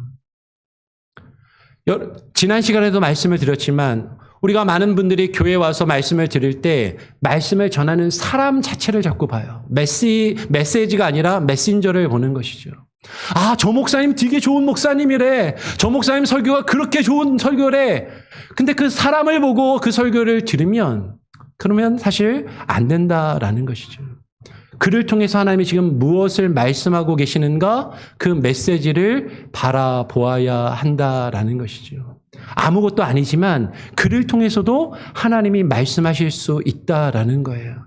Speaker 1: 지난 시간에도 말씀을 드렸지만 우리가 많은 분들이 교회에 와서 말씀을 들을 때 말씀을 전하는 사람 자체를 자꾸 봐요. 메시지가 아니라 메신저를 보는 것이죠. 아, 저 목사님 되게 좋은 목사님이래. 저 목사님 설교가 그렇게 좋은 설교래. 근데 그 사람을 보고 그 설교를 들으면 그러면 사실 안 된다라는 것이죠. 그를 통해서 하나님이 지금 무엇을 말씀하고 계시는가 그 메시지를 바라보아야 한다라는 것이죠. 아무것도 아니지만 그를 통해서도 하나님이 말씀하실 수 있다라는 거예요.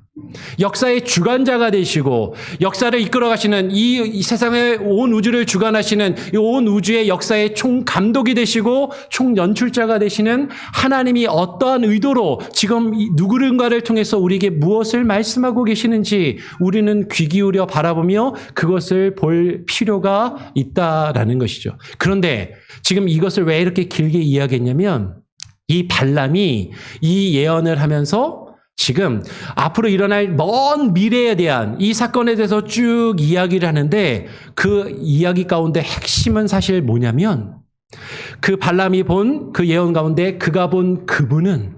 Speaker 1: 역사의 주관자가 되시고 역사를 이끌어 가시는 이 세상의 온 우주를 주관하시는 이 온 우주의 역사의 총감독이 되시고 총연출자가 되시는 하나님이 어떠한 의도로 지금 누구른가를 통해서 우리에게 무엇을 말씀하고 계시는지 우리는 귀 기울여 바라보며 그것을 볼 필요가 있다라는 것이죠. 그런데 지금 이것을 왜 이렇게 길게 이야기했냐면 이 발람이 이 예언을 하면서 지금 앞으로 일어날 먼 미래에 대한 이 사건에 대해서 쭉 이야기를 하는데 그 이야기 가운데 핵심은 사실 뭐냐면 그 발람이 본 그 예언 가운데 그가 본 그분은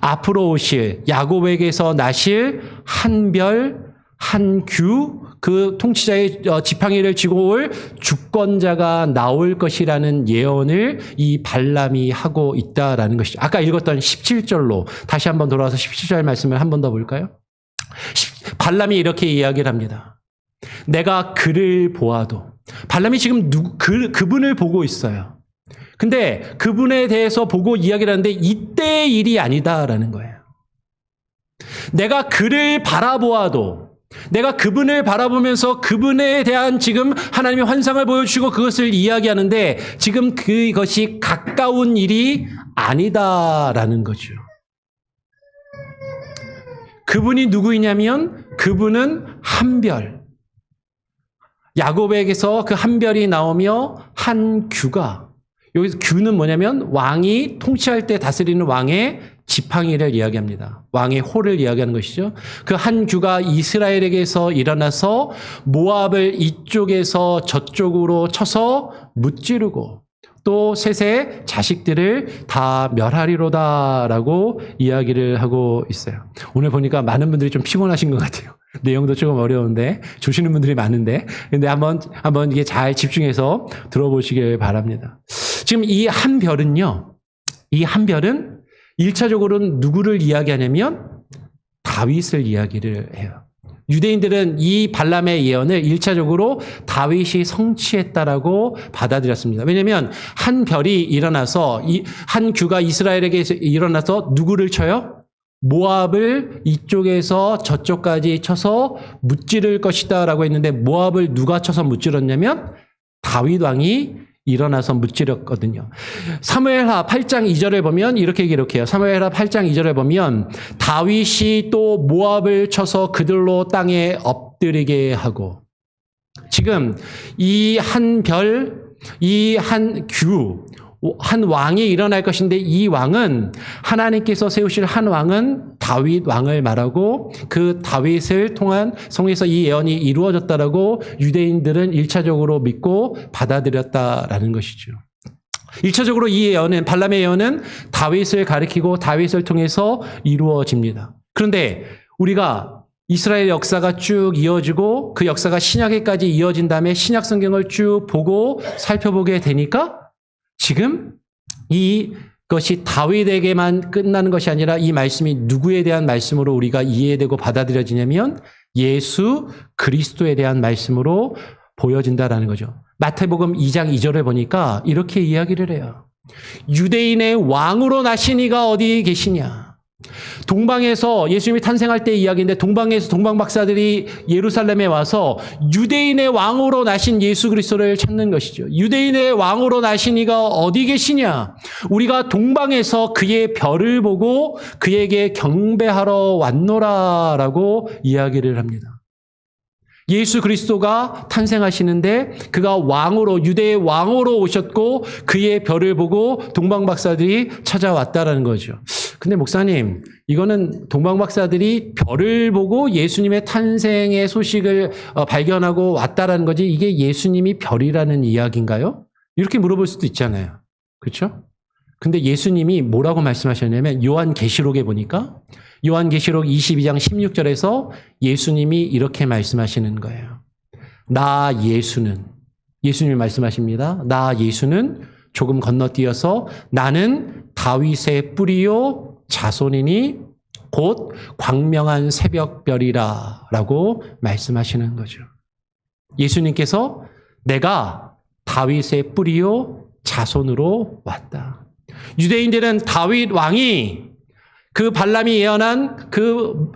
Speaker 1: 앞으로 오실 야곱에게서 나실 한 별, 한 규, 그 통치자의 지팡이를 쥐고 올 주권자가 나올 것이라는 예언을 이 발람이 하고 있다라는 것이죠. 아까 읽었던 17절로 다시 한번 돌아와서 17절 말씀을 한 번 더 볼까요? 발람이 이렇게 이야기를 합니다. 내가 그를 보아도. 발람이 지금 그분을 보고 있어요. 근데 그분에 대해서 보고 이야기를 하는데 이때의 일이 아니다라는 거예요. 내가 그를 바라보아도 내가 그분을 바라보면서 그분에 대한 지금 하나님의 환상을 보여주시고 그것을 이야기하는데 지금 그것이 가까운 일이 아니다라는 거죠. 그분이 누구이냐면 그분은 한 별. 야곱에게서 그 한 별이 나오며 한 규가 여기서 규는 뭐냐면 왕이 통치할 때 다스리는 왕의 지팡이를 이야기합니다. 왕의 호를 이야기하는 것이죠. 그 한 규가 이스라엘에게서 일어나서 모압을 이쪽에서 저쪽으로 쳐서 무찌르고 또 셋의 자식들을 다 멸하리로다라고 이야기를 하고 있어요. 오늘 보니까 많은 분들이 좀 피곤하신 것 같아요. 내용도 조금 어려운데 조시는 분들이 많은데 근데 한번 이게 잘 집중해서 들어보시길 바랍니다. 지금 이 한 별은요. 이 한 별은 1차적으로는 누구를 이야기하냐면 다윗을 이야기를 해요. 유대인들은 이 발람의 예언을 1차적으로 다윗이 성취했다라고 받아들였습니다. 왜냐하면 한 별이 일어나서 한 규가 이스라엘에게 일어나서 누구를 쳐요? 모압을 이쪽에서 저쪽까지 쳐서 무찌를 것이다 라고 했는데 모압을 누가 쳐서 무찌렀냐면 다윗 왕이 일어나서 무찌렸거든요. 사무엘하 8장 2절을 보면 이렇게 기록해요. 사무엘하 8장 2절을 보면 다윗이 또 모압을 쳐서 그들로 땅에 엎드리게 하고 지금 이 한 별, 이 한 규, 한 왕이 일어날 것인데 이 왕은 하나님께서 세우실 한 왕은 다윗 왕을 말하고 그 다윗을 통해서 이 예언이 이루어졌다라고 유대인들은 1차적으로 믿고 받아들였다라는 것이죠. 1차적으로 이 예언은 발람의 예언은 다윗을 가리키고 다윗을 통해서 이루어집니다. 그런데 우리가 이스라엘 역사가 쭉 이어지고 그 역사가 신약에까지 이어진 다음에 신약 성경을 쭉 보고 살펴보게 되니까 지금 이것이 다윗에게만 끝나는 것이 아니라 이 말씀이 누구에 대한 말씀으로 우리가 이해되고 받아들여지냐면 예수 그리스도에 대한 말씀으로 보여진다라는 거죠. 마태복음 2장 2절에 보니까 이렇게 이야기를 해요. 유대인의 왕으로 나신 이가 어디 계시냐. 동방에서 예수님이 탄생할 때 이야기인데 동방에서 동방 박사들이 예루살렘에 와서 유대인의 왕으로 나신 예수 그리스도를 찾는 것이죠. 유대인의 왕으로 나신 이가 어디 계시냐? 우리가 동방에서 그의 별을 보고 그에게 경배하러 왔노라라고 이야기를 합니다. 예수 그리스도가 탄생하시는데 그가 왕으로 유대의 왕으로 오셨고 그의 별을 보고 동방 박사들이 찾아왔다라는 거죠. 근데 목사님, 이거는 동방 박사들이 별을 보고 예수님의 탄생의 소식을 발견하고 왔다라는 거지 이게 예수님이 별이라는 이야기인가요? 이렇게 물어볼 수도 있잖아요. 그렇죠? 근데 예수님이 뭐라고 말씀하셨냐면 요한계시록에 보니까 요한계시록 22장 16절에서 예수님이 이렇게 말씀하시는 거예요. 나 예수는, 예수님이 말씀하십니다. 나 예수는 조금 건너뛰어서 나는 다윗의 뿌리요 자손이니 곧 광명한 새벽별이라 라고 말씀하시는 거죠. 예수님께서 내가 다윗의 뿌리요 자손으로 왔다. 유대인들은 다윗 왕이 그 발람이 예언한 그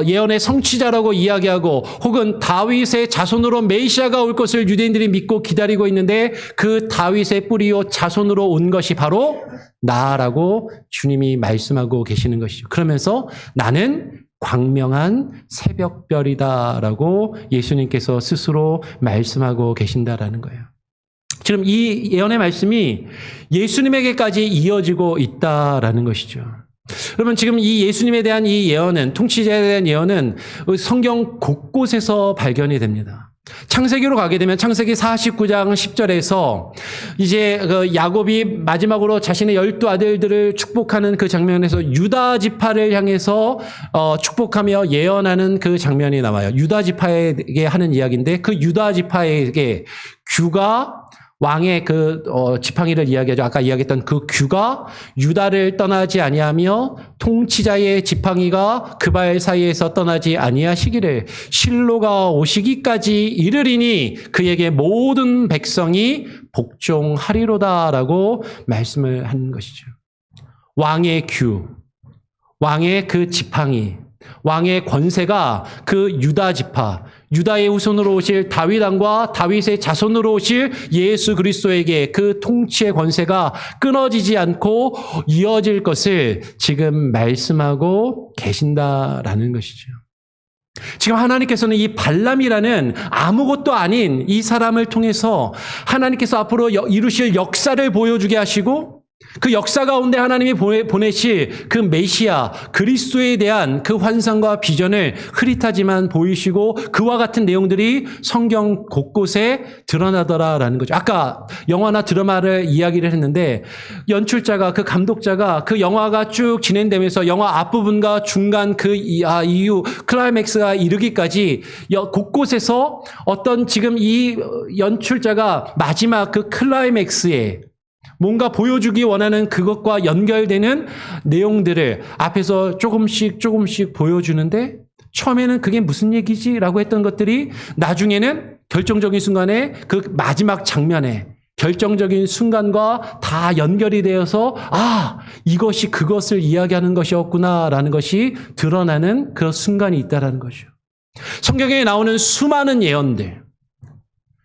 Speaker 1: 예언의 성취자라고 이야기하고 혹은 다윗의 자손으로 메시아가 올 것을 유대인들이 믿고 기다리고 있는데 그 다윗의 뿌리요 자손으로 온 것이 바로 나라고 주님이 말씀하고 계시는 것이죠. 그러면서 나는 광명한 새벽별이다라고 예수님께서 스스로 말씀하고 계신다라는 거예요. 지금 이 예언의 말씀이 예수님에게까지 이어지고 있다라는 것이죠. 여러분 지금 이 예수님에 대한 이 예언은, 통치자에 대한 예언은 성경 곳곳에서 발견이 됩니다. 창세기로 가게 되면 창세기 49장 10절에서 이제 그 야곱이 마지막으로 자신의 12아들들을 축복하는 그 장면에서 유다 지파를 향해서 축복하며 예언하는 그 장면이 나와요. 유다 지파에게 하는 이야기인데 그 유다 지파에게 규가 왕의 그 지팡이를 이야기하죠. 아까 이야기했던 그 규가 유다를 떠나지 아니하며 통치자의 지팡이가 그 발 사이에서 떠나지 아니하시기를 실로가 오시기까지 이르리니 그에게 모든 백성이 복종하리로다라고 말씀을 하는 것이죠. 왕의 규, 왕의 그 지팡이, 왕의 권세가 그 유다 지파, 유다의 후손으로 오실 다윗 왕과 다윗의 자손으로 오실 예수 그리스도에게 그 통치의 권세가 끊어지지 않고 이어질 것을 지금 말씀하고 계신다라는 것이죠. 지금 하나님께서는 이 발람이라는 아무것도 아닌 이 사람을 통해서 하나님께서 앞으로 이루실 역사를 보여주게 하시고 그 역사 가운데 하나님이 보내실 그 메시아 그리스도에 대한 그 환상과 비전을 흐릿하지만 보이시고 그와 같은 내용들이 성경 곳곳에 드러나더라라는 거죠. 아까 영화나 드라마를 이야기를 했는데 연출자가 그 감독자가 그 영화가 쭉 진행되면서 영화 앞부분과 중간 그 이후 클라이맥스가 이르기까지 곳곳에서 어떤 지금 이 연출자가 마지막 그 클라이맥스에 뭔가 보여주기 원하는 그것과 연결되는 내용들을 앞에서 조금씩 보여주는데 처음에는 그게 무슨 얘기지라고 했던 것들이 나중에는 결정적인 순간에 그 마지막 장면에 결정적인 순간과 다 연결이 되어서 이것이 그것을 이야기하는 것이었구나라는 것이 드러나는 그런 순간이 있다라는 거죠. 성경에 나오는 수많은 예언들,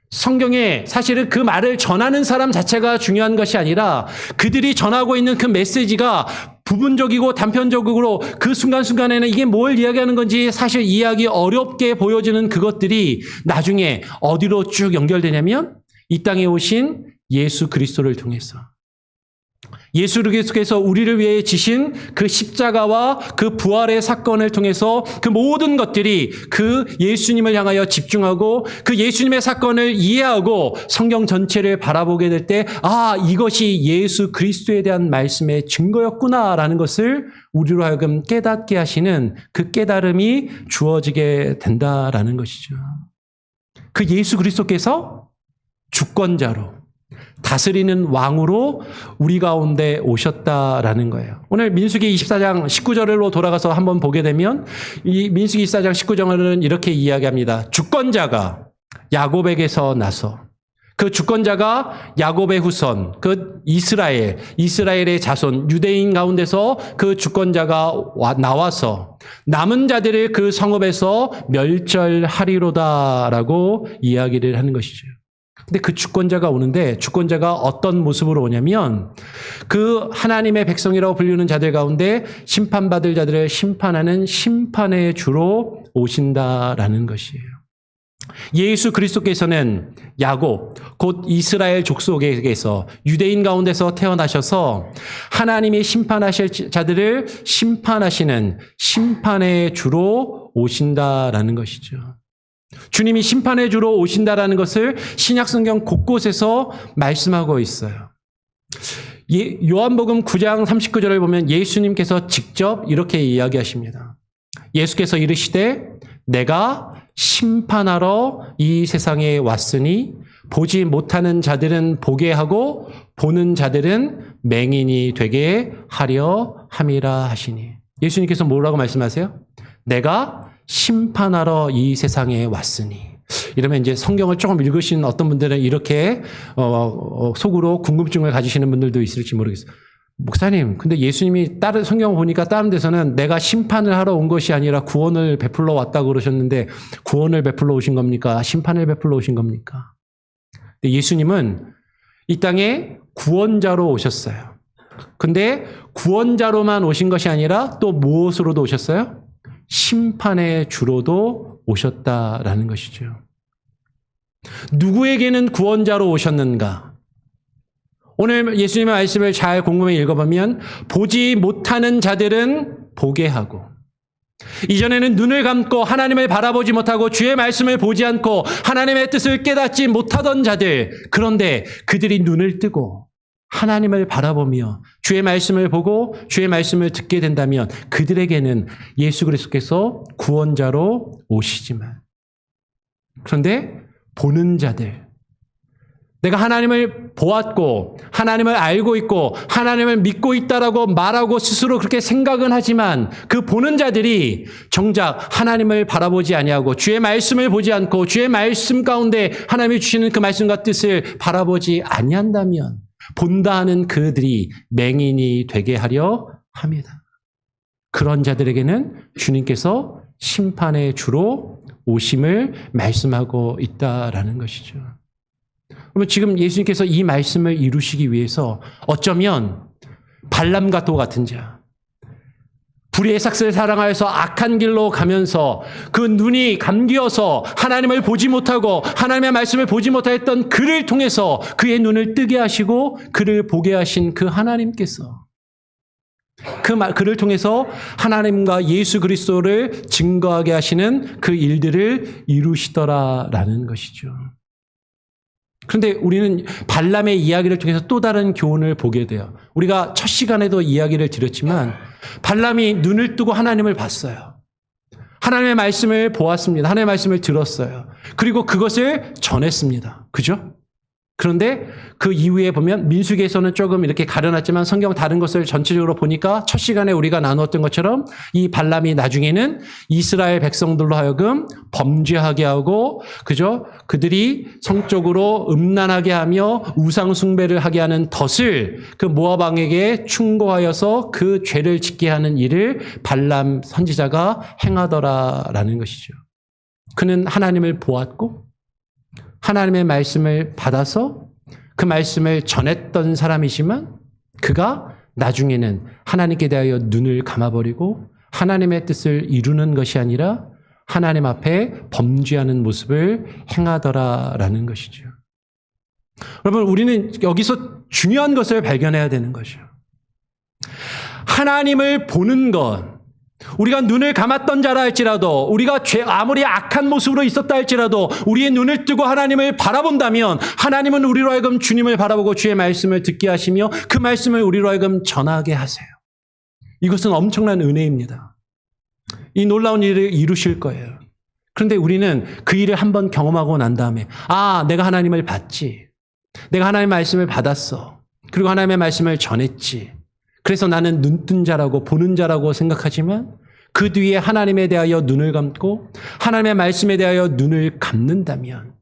Speaker 1: 성경에 사실은 그 말을 전하는 사람 자체가 중요한 것이 아니라 그들이 전하고 있는 그 메시지가 부분적이고 단편적으로 그 순간순간에는 이게 뭘 이야기하는 건지 사실 이해하기 어렵게 보여지는 그것들이 나중에 어디로 쭉 연결되냐면 이 땅에 오신 예수 그리스도를 통해서 예수 그리스도께서 우리를 위해 지신 그 십자가와 그 부활의 사건을 통해서 그 모든 것들이 그 예수님을 향하여 집중하고 그 예수님의 사건을 이해하고 성경 전체를 바라보게 될 때 이것이 예수 그리스도에 대한 말씀의 증거였구나라는 것을 우리로 하여금 깨닫게 하시는 그 깨달음이 주어지게 된다라는 것이죠. 그 예수 그리스도께서 주권자로 다스리는 왕으로 우리 가운데 오셨다라는 거예요. 오늘 민수기 24장 19절로 돌아가서 한번 보게 되면 이 민수기 24장 19절은 이렇게 이야기합니다. 주권자가 야곱에게서 나서 그 주권자가 야곱의 후손, 그 이스라엘의 자손, 유대인 가운데서 그 주권자가 나와서 남은 자들을 그 성읍에서 멸절하리로다라고 이야기를 하는 것이죠. 근데 그 주권자가 오는데 주권자가 어떤 모습으로 오냐면 그 하나님의 백성이라고 불리는 자들 가운데 심판받을 자들을 심판하는 심판의 주로 오신다라는 것이에요. 예수 그리스도께서는 야곱, 곧 이스라엘 족속에게서 유대인 가운데서 태어나셔서 하나님이 심판하실 자들을 심판하시는 심판의 주로 오신다라는 것이죠. 주님이 심판의 주로 오신다라는 것을 신약성경 곳곳에서 말씀하고 있어요. 요한복음 9장 39절을 보면 예수님께서 직접 이렇게 이야기하십니다. 예수께서 이르시되 내가 심판하러 이 세상에 왔으니 보지 못하는 자들은 보게 하고 보는 자들은 맹인이 되게 하려 함이라 하시니. 예수님께서 뭐라고 말씀하세요? 내가 심판하러 이 세상에 왔으니. 이러면 이제 성경을 조금 읽으신 어떤 분들은 이렇게 속으로 궁금증을 가지시는 분들도 있을지 모르겠어요. 목사님, 근데 예수님이 다른 성경 보니까 다른 데서는 내가 심판을 하러 온 것이 아니라 구원을 베풀러 왔다고 그러셨는데 구원을 베풀러 오신 겁니까? 심판을 베풀러 오신 겁니까? 근데 예수님은 이 땅에 구원자로 오셨어요. 근데 구원자로만 오신 것이 아니라 또 무엇으로도 오셨어요? 심판의 주로도 오셨다라는 것이죠. 누구에게는 구원자로 오셨는가? 오늘 예수님의 말씀을 잘 곰곰이 읽어보면 보지 못하는 자들은 보게 하고, 이전에는 눈을 감고 하나님을 바라보지 못하고 주의 말씀을 보지 않고 하나님의 뜻을 깨닫지 못하던 자들, 그런데 그들이 눈을 뜨고 하나님을 바라보며 주의 말씀을 보고 주의 말씀을 듣게 된다면 그들에게는 예수 그리스도께서 구원자로 오시지만, 그런데 보는 자들, 내가 하나님을 보았고 하나님을 알고 있고 하나님을 믿고 있다라고 말하고 스스로 그렇게 생각은 하지만 그 보는 자들이 정작 하나님을 바라보지 아니하고 주의 말씀을 보지 않고 주의 말씀 가운데 하나님이 주시는 그 말씀과 뜻을 바라보지 아니한다면 본다 하는 그들이 맹인이 되게 하려 합니다. 그런 자들에게는 주님께서 심판의 주로 오심을 말씀하고 있다라는 것이죠. 그러면 지금 예수님께서 이 말씀을 이루시기 위해서 어쩌면 발람과 도 같은 자, 불의의 삭스를 사랑하여서 악한 길로 가면서 그 눈이 감기어서 하나님을 보지 못하고 하나님의 말씀을 보지 못하였던 그를 통해서 그의 눈을 뜨게 하시고 그를 보게 하신 그 하나님께서 그를 통해서 하나님과 예수 그리스도를 증거하게 하시는 그 일들을 이루시더라라는 것이죠. 그런데 우리는 발람의 이야기를 통해서 또 다른 교훈을 보게 돼요. 우리가 첫 시간에도 이야기를 드렸지만 발람이 눈을 뜨고 하나님을 봤어요. 하나님의 말씀을 보았습니다. 하나님의 말씀을 들었어요. 그리고 그것을 전했습니다. 그죠? 그런데 그 이후에 보면 민수기에서는 조금 이렇게 가려놨지만 성경 다른 것을 전체적으로 보니까 첫 시간에 우리가 나누었던 것처럼 이 발람이 나중에는 이스라엘 백성들로 하여금 범죄하게 하고, 그죠? 그들이 성적으로 음란하게 하며 우상 숭배를 하게 하는 덫을 그 모압 왕에게 충고하여서 그 죄를 짓게 하는 일을 발람 선지자가 행하더라라는 것이죠. 그는 하나님을 보았고 하나님의 말씀을 받아서 그 말씀을 전했던 사람이지만 그가 나중에는 하나님께 대하여 눈을 감아버리고 하나님의 뜻을 이루는 것이 아니라 하나님 앞에 범죄하는 모습을 행하더라라는 것이죠. 여러분, 우리는 여기서 중요한 것을 발견해야 되는 것이죠. 하나님을 보는 것, 우리가 눈을 감았던 자라 할지라도, 우리가 아무리 악한 모습으로 있었다 할지라도 우리의 눈을 뜨고 하나님을 바라본다면 하나님은 우리로 하여금 주님을 바라보고 주의 말씀을 듣게 하시며 그 말씀을 우리로 하여금 전하게 하세요. 이것은 엄청난 은혜입니다. 이 놀라운 일을 이루실 거예요. 그런데 우리는 그 일을 한번 경험하고 난 다음에 내가 하나님을 봤지. 내가 하나님의 말씀을 받았어. 그리고 하나님의 말씀을 전했지. 그래서 나는 눈뜬 자라고 보는 자라고 생각하지만 그 뒤에 하나님에 대하여 눈을 감고 하나님의 말씀에 대하여 눈을 감는다면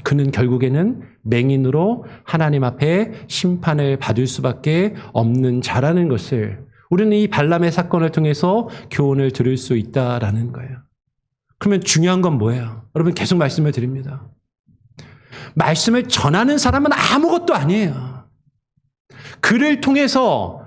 Speaker 1: 그는 결국에는 맹인으로 하나님 앞에 심판을 받을 수밖에 없는 자라는 것을 우리는 이 발람의 사건을 통해서 교훈을 들을 수 있다라는 거예요. 그러면 중요한 건 뭐예요? 여러분, 계속 말씀을 드립니다. 말씀을 전하는 사람은 아무것도 아니에요. 그를 통해서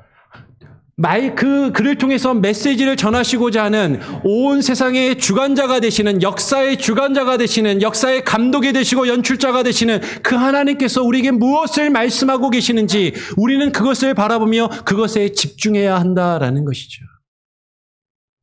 Speaker 1: 그를 통해서 메시지를 전하시고자 하는 온 세상의 주관자가 되시는, 역사의 주관자가 되시는, 역사의 감독이 되시고 연출자가 되시는 그 하나님께서 우리에게 무엇을 말씀하고 계시는지 우리는 그것을 바라보며 그것에 집중해야 한다라는 것이죠.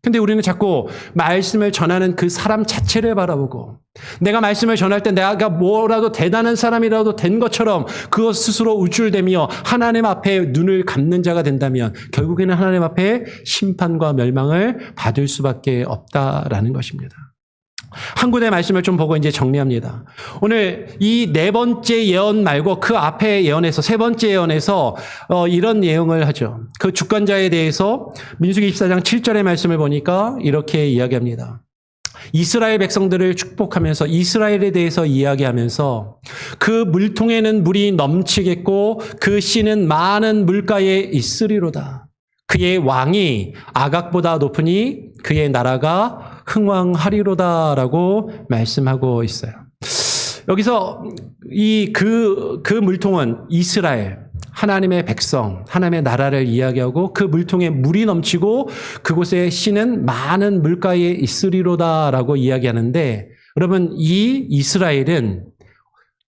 Speaker 1: 근데 우리는 자꾸 말씀을 전하는 그 사람 자체를 바라보고 내가 말씀을 전할 때 내가 뭐라도 대단한 사람이라도 된 것처럼 그것 스스로 우쭐대며 하나님 앞에 눈을 감는 자가 된다면 결국에는 하나님 앞에 심판과 멸망을 받을 수밖에 없다라는 것입니다. 한 군데 말씀을 좀 보고 이제 정리합니다. 오늘 이 네 번째 예언 말고 그 앞에 예언에서 세 번째 예언에서 이런 내용을 하죠. 그 주권자에 대해서 민수기 24장 7절의 말씀을 보니까 이렇게 이야기합니다. 이스라엘 백성들을 축복하면서 이스라엘에 대해서 이야기하면서 그 물통에는 물이 넘치겠고 그 씨는 많은 물가에 있으리로다. 그의 왕이 아각보다 높으니 그의 나라가 흥왕하리로다라고 말씀하고 있어요. 여기서 그 물통은 이스라엘, 하나님의 백성, 하나님의 나라를 이야기하고 그 물통에 물이 넘치고 그곳에 씨는 많은 물가에 있으리로다라고 이야기하는데 여러분 이 이스라엘은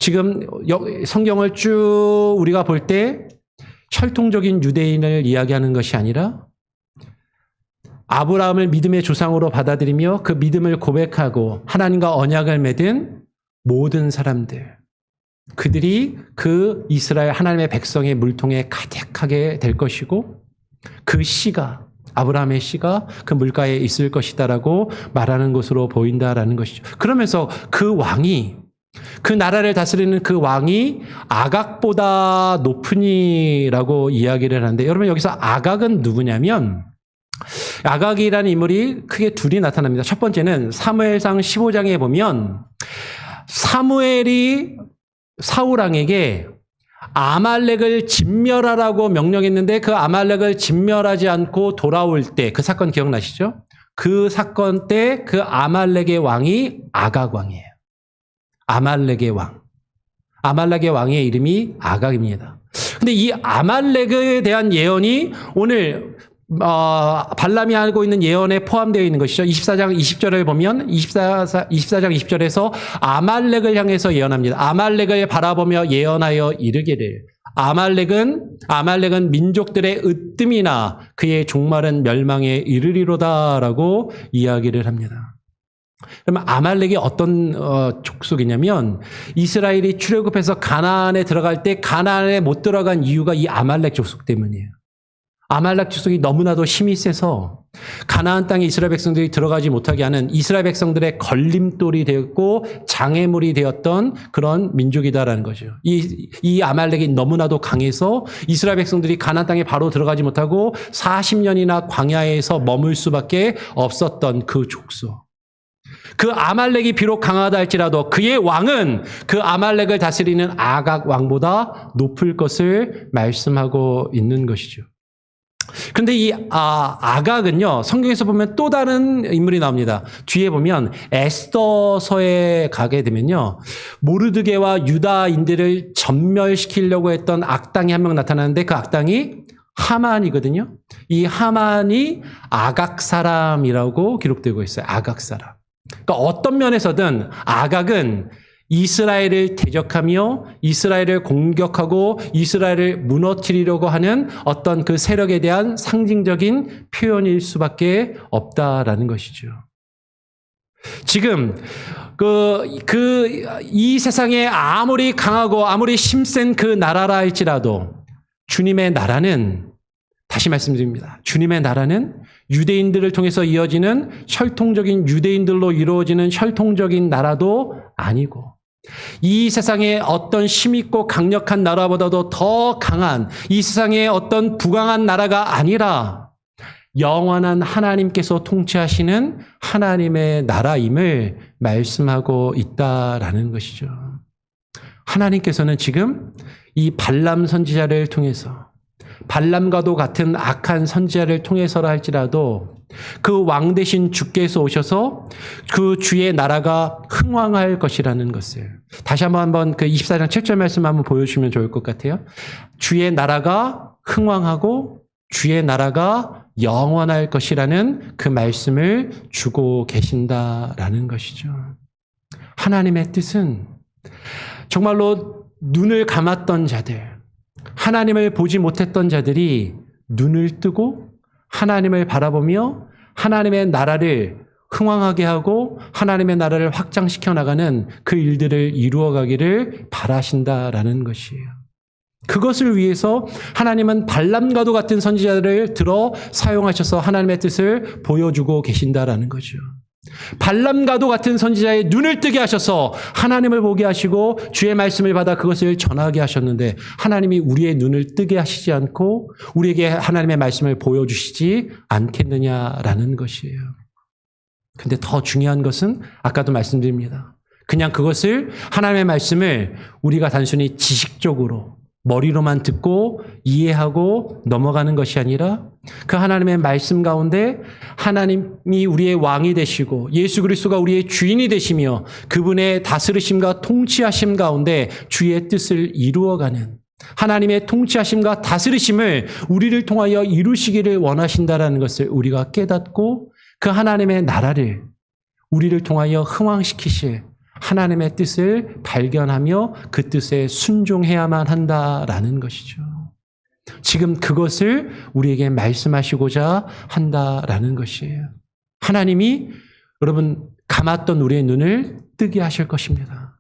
Speaker 1: 지금 성경을 쭉 우리가 볼 때 혈통적인 유대인을 이야기하는 것이 아니라 아브라함을 믿음의 조상으로 받아들이며 그 믿음을 고백하고 하나님과 언약을 맺은 모든 사람들, 그들이 그 이스라엘 하나님의 백성의 물통에 가득하게 될 것이고 그 씨가 아브라함의 씨가 그 물가에 있을 것이다라고 말하는 것으로 보인다라는 것이죠. 그러면서 그 왕이 그 나라를 다스리는 그 왕이 아각보다 높으니라고 이야기를 하는데 여러분 여기서 아각은 누구냐면 아각이라는 인물이 크게 둘이 나타납니다. 첫 번째는 사무엘상 15장에 보면 사무엘이 사울왕에게 아말렉을 진멸하라고 명령했는데 그 아말렉을 진멸하지 않고 돌아올 때 그 사건 기억나시죠? 그 사건 때 그 아말렉의 왕이 아각 왕이에요. 아말렉의 왕. 아말렉의 왕의 이름이 아각입니다. 근데 이 아말렉에 대한 예언이 오늘 발람이 하고 있는 예언에 포함되어 있는 것이죠. 24장 20절을 보면 24장 20절에서 아말렉을 향해서 예언합니다. 아말렉을 바라보며 예언하여 이르기를 아말렉은 민족들의 으뜸이나 그의 종말은 멸망에 이르리로다라고 이야기를 합니다. 그러면 아말렉이 어떤 족속이냐면 이스라엘이 출애굽해서 가나안에 들어갈 때 가나안에 못 들어간 이유가 이 아말렉 족속 때문이에요. 아말렉 족속이 너무나도 힘이 세서 가나안 땅에 이스라엘 백성들이 들어가지 못하게 하는 이스라엘 백성들의 걸림돌이 되었고 장애물이 되었던 그런 민족이다라는 거죠. 이 아말렉이 너무나도 강해서 이스라엘 백성들이 가나안 땅에 바로 들어가지 못하고 40년이나 광야에서 머물 수밖에 없었던 그 족속. 그 아말렉이 비록 강하다 할지라도 그의 왕은 그 아말렉을 다스리는 아각 왕보다 높을 것을 말씀하고 있는 것이죠. 그런데 이 아각은요, 성경에서 보면 또 다른 인물이 나옵니다. 뒤에 보면 에스더서에 가게 되면요, 모르드게와 유다인들을 전멸시키려고 했던 악당이 한 명 나타나는데 그 악당이 하만이거든요. 이 하만이 아각 사람이라고 기록되고 있어요. 아각 사람. 그러니까 어떤 면에서든 아각은 이스라엘을 대적하며 이스라엘을 공격하고 이스라엘을 무너뜨리려고 하는 어떤 그 세력에 대한 상징적인 표현일 수밖에 없다라는 것이죠. 지금 이 세상에 아무리 강하고 아무리 힘센 그 나라라 할지라도 주님의 나라는, 다시 말씀드립니다, 주님의 나라는 유대인들을 통해서 이어지는 혈통적인 유대인들로 이루어지는 혈통적인 나라도 아니고 이 세상의 어떤 힘있고 강력한 나라보다도 더 강한 이 세상의 어떤 부강한 나라가 아니라 영원한 하나님께서 통치하시는 하나님의 나라임을 말씀하고 있다라는 것이죠. 하나님께서는 지금 이 발람 선지자를 통해서, 발람과도 같은 악한 선지자를 통해서라 할지라도 그 왕 대신 주께서 오셔서 그 주의 나라가 흥왕할 것이라는 것을 다시 한번 그 24장 7절 말씀 한번 보여주시면 좋을 것 같아요. 주의 나라가 흥왕하고 주의 나라가 영원할 것이라는 그 말씀을 주고 계신다라는 것이죠. 하나님의 뜻은 정말로 눈을 감았던 자들, 하나님을 보지 못했던 자들이 눈을 뜨고 하나님을 바라보며 하나님의 나라를 흥왕하게 하고 하나님의 나라를 확장시켜 나가는 그 일들을 이루어가기를 바라신다라는 것이에요. 그것을 위해서 하나님은 발람과도 같은 선지자들을 들어 사용하셔서 하나님의 뜻을 보여주고 계신다라는 거죠. 발람과도 같은 선지자의 눈을 뜨게 하셔서 하나님을 보게 하시고 주의 말씀을 받아 그것을 전하게 하셨는데 하나님이 우리의 눈을 뜨게 하시지 않고 우리에게 하나님의 말씀을 보여주시지 않겠느냐라는 것이에요. 근데 더 중요한 것은 아까도 말씀드립니다. 그냥 그것을 하나님의 말씀을 우리가 단순히 지식적으로 머리로만 듣고 이해하고 넘어가는 것이 아니라 그 하나님의 말씀 가운데 하나님이 우리의 왕이 되시고 예수 그리스도가 우리의 주인이 되시며 그분의 다스리심과 통치하심 가운데 주의 뜻을 이루어가는 하나님의 통치하심과 다스리심을 우리를 통하여 이루시기를 원하신다라는 것을 우리가 깨닫고 그 하나님의 나라를 우리를 통하여 흥왕시키실 하나님의 뜻을 발견하며 그 뜻에 순종해야만 한다라는 것이죠. 지금 그것을 우리에게 말씀하시고자 한다라는 것이에요. 하나님이 여러분 감았던 우리의 눈을 뜨게 하실 것입니다.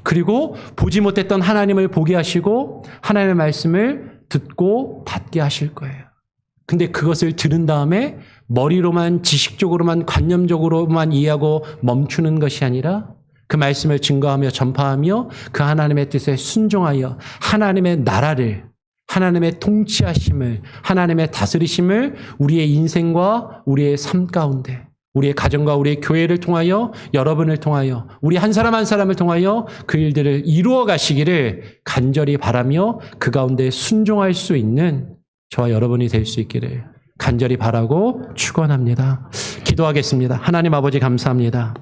Speaker 1: 그리고 보지 못했던 하나님을 보게 하시고 하나님의 말씀을 듣고 받게 하실 거예요. 근데 그것을 들은 다음에 머리로만 지식적으로만 관념적으로만 이해하고 멈추는 것이 아니라 그 말씀을 증거하며 전파하며 그 하나님의 뜻에 순종하여 하나님의 나라를 하나님의 통치하심을 하나님의 다스리심을 우리의 인생과 우리의 삶 가운데 우리의 가정과 우리의 교회를 통하여 여러분을 통하여 우리 한 사람 한 사람을 통하여 그 일들을 이루어 가시기를 간절히 바라며 그 가운데 순종할 수 있는 저와 여러분이 될 수 있기를 간절히 바라고 축원합니다. 기도하겠습니다. 하나님 아버지 감사합니다.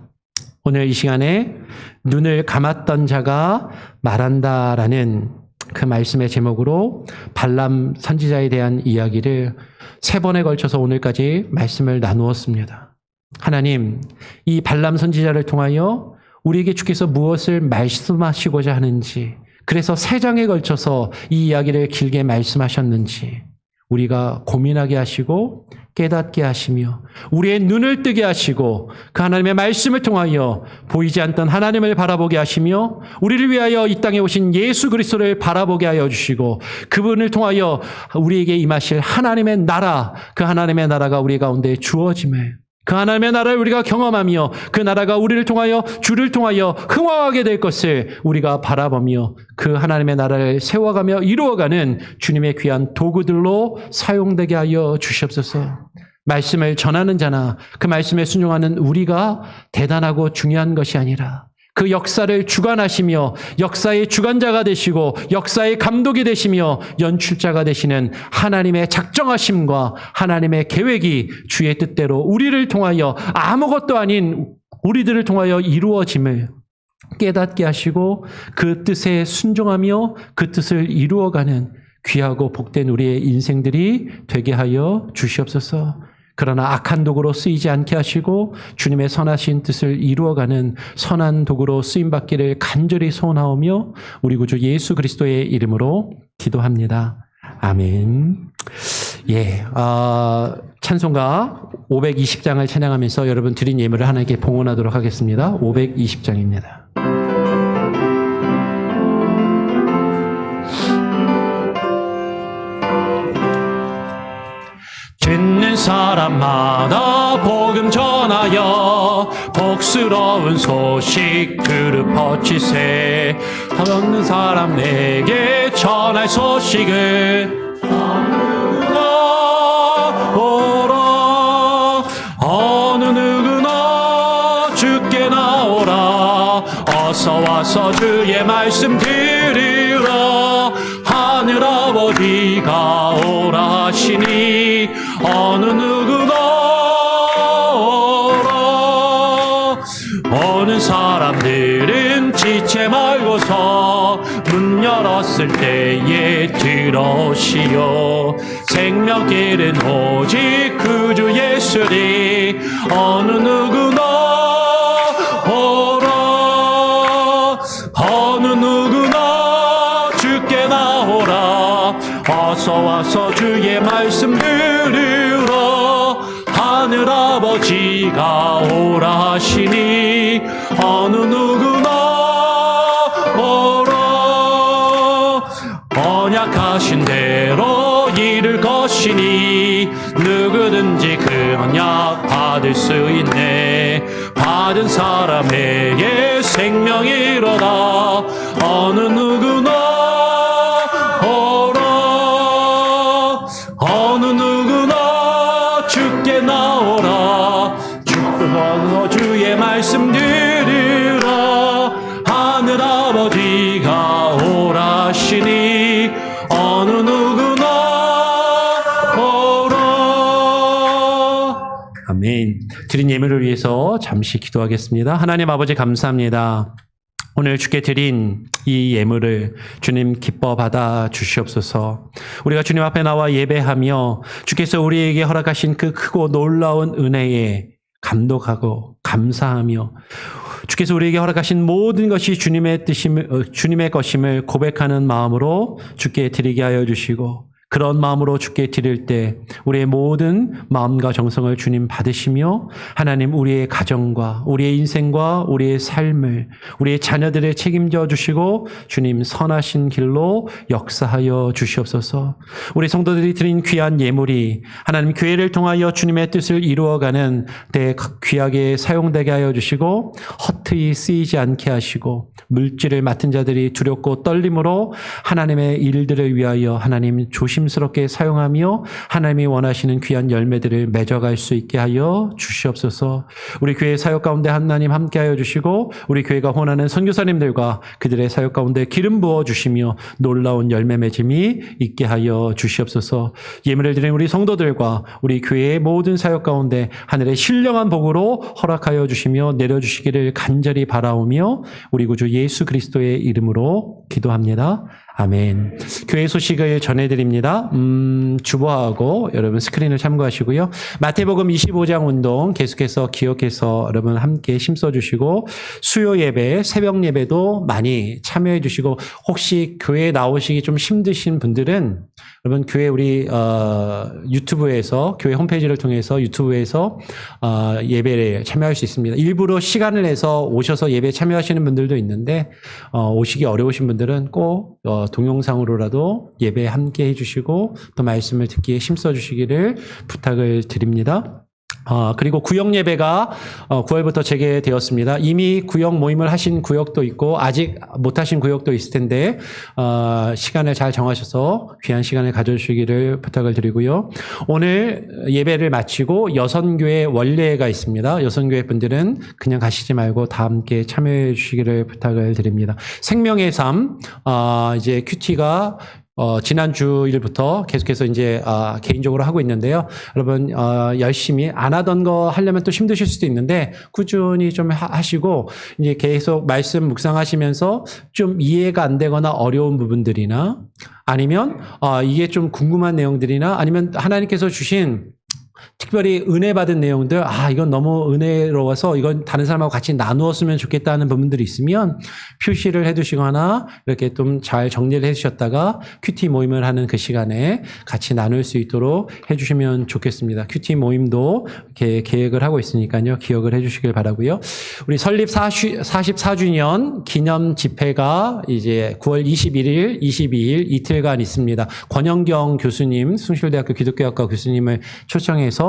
Speaker 1: 오늘 이 시간에 눈을 감았던 자가 말한다라는 그 말씀의 제목으로 발람 선지자에 대한 이야기를 3번에 걸쳐서 오늘까지 말씀을 나누었습니다. 하나님, 이 발람 선지자를 통하여 우리에게 주께서 무엇을 말씀하시고자 하는지, 그래서 3장에 걸쳐서 이 이야기를 길게 말씀하셨는지 우리가 고민하게 하시고 깨닫게 하시며 우리의 눈을 뜨게 하시고 그 하나님의 말씀을 통하여 보이지 않던 하나님을 바라보게 하시며 우리를 위하여 이 땅에 오신 예수 그리스도를 바라보게 하여 주시고 그분을 통하여 우리에게 임하실 하나님의 나라, 그 하나님의 나라가 우리 가운데 주어짐을 그 하나님의 나라를 우리가 경험하며 그 나라가 우리를 통하여 주를 통하여 흥왕하게 될 것을 우리가 바라보며 그 하나님의 나라를 세워가며 이루어가는 주님의 귀한 도구들로 사용되게 하여 주시옵소서. 말씀을 전하는 자나 그 말씀에 순종하는 우리가 대단하고 중요한 것이 아니라 그 역사를 주관하시며 역사의 주관자가 되시고 역사의 감독이 되시며 연출자가 되시는 하나님의 작정하심과 하나님의 계획이 주의 뜻대로 우리를 통하여 아무것도 아닌 우리들을 통하여 이루어짐을 깨닫게 하시고 그 뜻에 순종하며 그 뜻을 이루어가는 귀하고 복된 우리의 인생들이 되게 하여 주시옵소서. 그러나 악한 도구로 쓰이지 않게 하시고 주님의 선하신 뜻을 이루어가는 선한 도구로 쓰임받기를 간절히 소원하오며 우리 구주 예수 그리스도의 이름으로 기도합니다. 아멘. 찬송가 520장을 찬양하면서 여러분 드린 예물을 하나님께 봉헌하도록 하겠습니다. 520장입니다. 듣는 사람마다 복음 전하여 복스러운 소식 그릇 퍼치세. 듣는 사람 내게 전할 소식을 오라 어느 누구나 주께 나오라 어서 와서 주의 말씀 들으라 하늘 아버지가 오라 하시니 어느 누구나 오라. 오는 사람들은 지체 말고서 문 열었을 때에 들어오시오. 생명길은 오직 그 주 예수리 어느 누구나 오라. 어느 누구나 주께 나오라 어서 와서 주의 말씀 들으라 하늘 하늘 아버지가 오라 하시니 어느 누구나 오라. 언약하신 대로 이룰 것이니 누구든지 그 언약 받을 수 있네. 받은 사람에게 생명이로다. 어느 누구나 오라. 어느 누구나 주께 나오라. 주의 말씀 들으라. 하늘 아버지가 오라 하시니 어느 누구나 오라. 아멘. 드린 예물을 위해서 잠시 기도하겠습니다. 하나님 아버지 감사합니다. 오늘 주께 드린 이 예물을 주님 기뻐 받아 주시옵소서. 우리가 주님 앞에 나와 예배하며 주께서 우리에게 허락하신 그 크고 놀라운 은혜에 감독하고 감사하며 주께서 우리에게 허락하신 모든 것이 주님의 주님의 것임을 고백하는 마음으로 주께 드리게 하여 주시고, 그런 마음으로 주께 드릴 때 우리의 모든 마음과 정성을 주님 받으시며 하나님 우리의 가정과 우리의 인생과 우리의 삶을 우리의 자녀들을 책임져 주시고 주님 선하신 길로 역사하여 주시옵소서. 우리 성도들이 드린 귀한 예물이 하나님 교회를 통하여 주님의 뜻을 이루어가는 데 귀하게 사용되게 하여 주시고 허투루 쓰이지 않게 하시고 물질을 맡은 자들이 두렵고 떨림으로 하나님의 일들을 위하여 하나님 조심스럽게 사용하며 하나님이 원하시는 귀한 열매들을 맺어갈 수 있게 하여 주시옵소서. 우리 교회 사역 가운데 하나님 함께하여 주시고 우리 교회가 원하는 선교사님들과 그들의 사역 가운데 기름 부어 주시며 놀라운 열매 맺음이 있게 하여 주시옵소서. 예물을 드린 우리 성도들과 우리 교회의 모든 사역 가운데 하늘의 신령한 복으로 허락하여 주시며 내려주시기를 간절히 바라오며 우리 구주 예수 그리스도의 이름으로 기도합니다. 아멘. 교회 소식을 전해드립니다. 주보하고 여러분 스크린을 참고하시고요. 마태복음 25장 운동 계속해서 기억해서 여러분 함께 힘써주시고 수요 예배, 새벽 예배도 많이 참여해 주시고 혹시 교회에 나오시기 좀 힘드신 분들은 여러분 교회 우리 유튜브에서 교회 홈페이지를 통해서 유튜브에서 예배를 참여할 수 있습니다. 일부러 시간을 내서 오셔서 예배에 참여하시는 분들도 있는데 오시기 어려우신 분들은 꼭 동영상으로라도 예배에 함께 해주시고 또 말씀을 듣기에 힘써 주시기를 부탁을 드립니다. 그리고 구역 예배가 9월부터 재개되었습니다. 이미 구역 모임을 하신 구역도 있고 아직 못하신 구역도 있을 텐데 시간을 잘 정하셔서 귀한 시간을 가져주시기를 부탁을 드리고요. 오늘 예배를 마치고 여선교회 원례가 있습니다. 여선교회 분들은 그냥 가시지 말고 다 함께 참여해 주시기를 부탁을 드립니다. 생명의 삶, 이제 큐티가 지난주일부터 계속해서 이제 개인적으로 하고 있는데요. 여러분 열심히 안 하던 거 하려면 또 힘드실 수도 있는데 꾸준히 좀 하시고 이제 계속 말씀 묵상하시면서 좀 이해가 안 되거나 어려운 부분들이나 아니면 이게 좀 궁금한 내용들이나 아니면 하나님께서 주신 특별히 은혜 받은 내용들, 이건 너무 은혜로워서 이건 다른 사람하고 같이 나누었으면 좋겠다는 부분들이 있으면 표시를 해두시거나 이렇게 좀 잘 정리를 해주셨다가 큐티 모임을 하는 그 시간에 같이 나눌 수 있도록 해주시면 좋겠습니다. 큐티 모임도 이렇게 계획을 하고 있으니까요. 기억을 해주시길 바라고요. 우리 설립 44주년 기념 집회가 이제 9월 21일, 22일 이틀간 있습니다. 권영경 교수님, 숭실대학교 기독교학과 교수님을 초청해서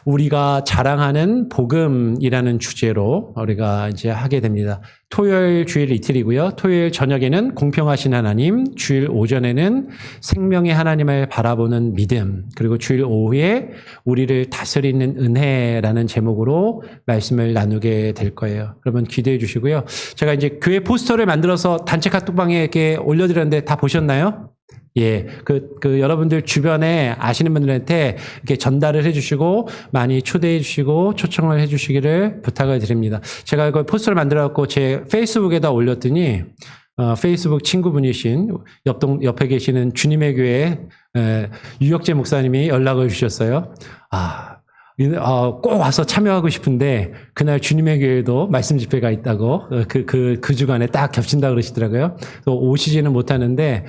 Speaker 1: 우리가 자랑하는 복음이라는 주제로 우리가 이제 하게 됩니다. 토요일 주일 이틀이고요. 토요일 저녁에는 공평하신 하나님, 주일 오전에는 생명의 하나님을 바라보는 믿음, 그리고 주일 오후에 우리를 다스리는 은혜라는 제목으로 말씀을 나누게 될 거예요. 여러분 기대해 주시고요. 제가 이제 교회 포스터를 만들어서 단체 카톡방에 이렇게 올려드렸는데 다 보셨나요? 예, 여러분들 주변에 아시는 분들한테 이렇게 전달을 해주시고, 많이 초대해 주시고, 초청을 해 주시기를 부탁을 드립니다. 제가 그 포스터를 만들어갖고 제 페이스북에다 올렸더니, 페이스북 친구분이신 옆에 계시는 주님의 교회, 유혁재 목사님이 연락을 주셨어요. 꼭 와서 참여하고 싶은데 그날 주님의 교회도 말씀 집회가 있다고 그 주간에 딱 겹친다 그러시더라고요. 또 오시지는 못하는데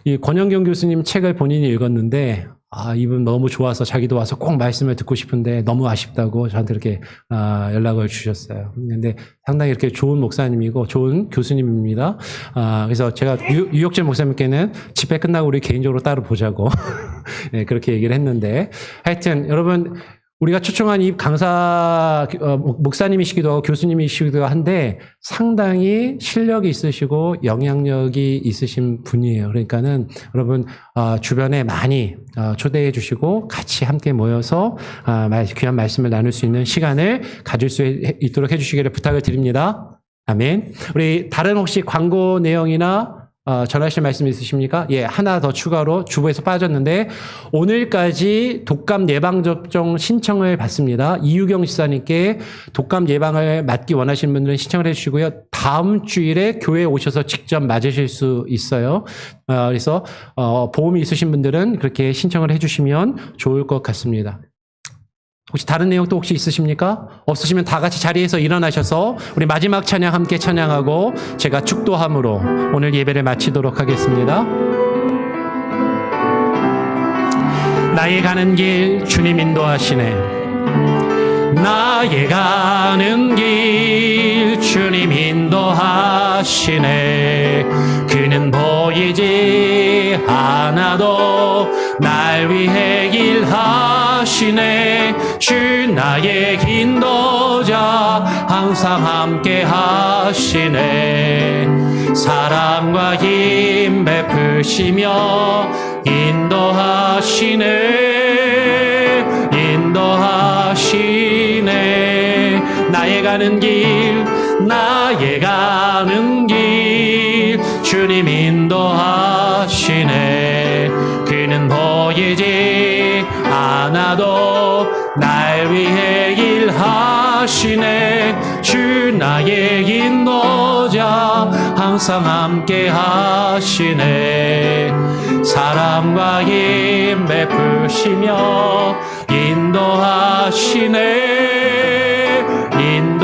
Speaker 1: 이 권영경 교수님 책을 본인이 읽었는데 이분 너무 좋아서 자기도 와서 꼭 말씀을 듣고 싶은데 너무 아쉽다고 저한테 이렇게 연락을 주셨어요. 근데 상당히 이렇게 좋은 목사님이고 좋은 교수님입니다. 그래서 제가 유혁재 목사님께는 집회 끝나고 우리 개인적으로 따로 보자고 네, 그렇게 얘기를 했는데 하여튼 여러분 우리가 초청한 이 강사 목사님이시기도 하고 교수님이시기도 한데 상당히 실력이 있으시고 영향력이 있으신 분이에요. 그러니까는 여러분 주변에 많이 초대해 주시고 같이 함께 모여서 귀한 말씀을 나눌 수 있는 시간을 가질 수 있도록 해주시기를 부탁을 드립니다. 아멘. 우리 다른 혹시 광고 내용이나 전하실 말씀 있으십니까? 예, 하나 더 추가로 주보에서 빠졌는데 오늘까지 독감 예방접종 신청을 받습니다. 이유경 지사님께 독감 예방을 맞기 원하시는 분들은 신청을 해주시고요. 다음 주일에 교회에 오셔서 직접 맞으실 수 있어요. 그래서 보험이 있으신 분들은 그렇게 신청을 해주시면 좋을 것 같습니다. 혹시 다른 내용도 혹시 있으십니까? 없으시면 다 같이 자리에서 일어나셔서 우리 마지막 찬양 함께 찬양하고 제가 축도함으로 오늘 예배를 마치도록 하겠습니다. 나의 가는 길 주님 인도하시네. 나의 가는 길 주님 인도하시네. 그는 보이지 않아도 날 위해 일하시네. 주 나의 인도자 항상 함께 하시네. 사랑과 힘 베푸시며 인도하시네. 인도하시네. 나의 가는 길 나의 가는 길 주님 인도하시네. 그는 보이지 않아도 날 위해 일하시네. 주 나의 인도자 항상 함께 하시네. 사랑과 힘 베푸시며 인도하시네. 인도하시네.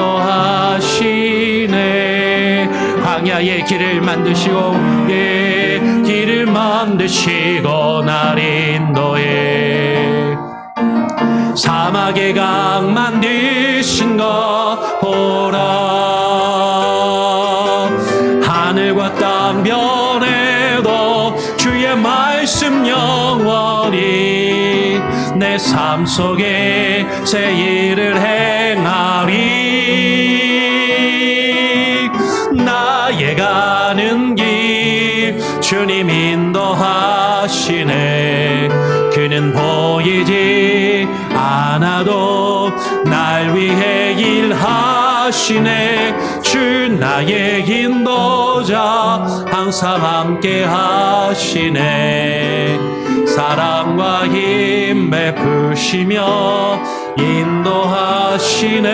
Speaker 1: 광야의 길을 만드시고 길을 만드시고 날 인도해. 사막의 강 만드신 것 보라. 하늘과 땅 변해도 주의 말씀 영원히 내 삶 속에 새 일을 행하리. 나의 가는 길 주님 인도하시네. 그는 보이지 않아도 날 위해 일하시네. 주 나의 인도자 항상 함께 하시네. 사랑과 힘 베푸시며 인도하시네.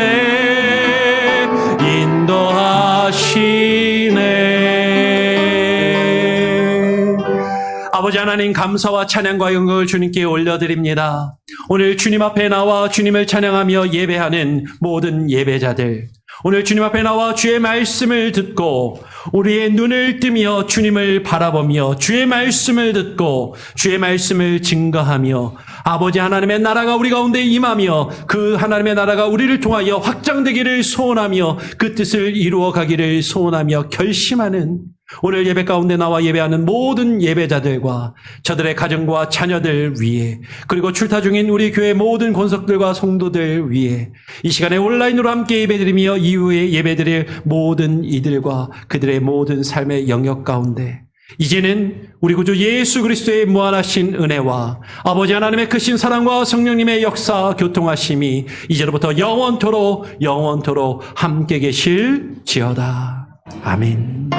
Speaker 1: 인도하시네. 아버지 하나님 감사와 찬양과 영광을 주님께 올려드립니다. 오늘 주님 앞에 나와 주님을 찬양하며 예배하는 모든 예배자들, 오늘 주님 앞에 나와 주의 말씀을 듣고 우리의 눈을 뜨며 주님을 바라보며 주의 말씀을 듣고 주의 말씀을 증거하며 아버지 하나님의 나라가 우리 가운데 임하며 그 하나님의 나라가 우리를 통하여 확장되기를 소원하며 그 뜻을 이루어가기를 소원하며 결심하는 오늘 예배 가운데 나와 예배하는 모든 예배자들과 저들의 가정과 자녀들 위해, 그리고 출타 중인 우리 교회 모든 권속들과 성도들 위해 이 시간에 온라인으로 함께 예배드리며 이후에 예배드릴 모든 이들과 그들의 모든 삶의 영역 가운데 이제는 우리 구주 예수 그리스도의 무한하신 은혜와 아버지 하나님의 크신 사랑과 성령님의 역사 교통하심이 이제로부터 영원토록 함께 계실지어다. 아멘.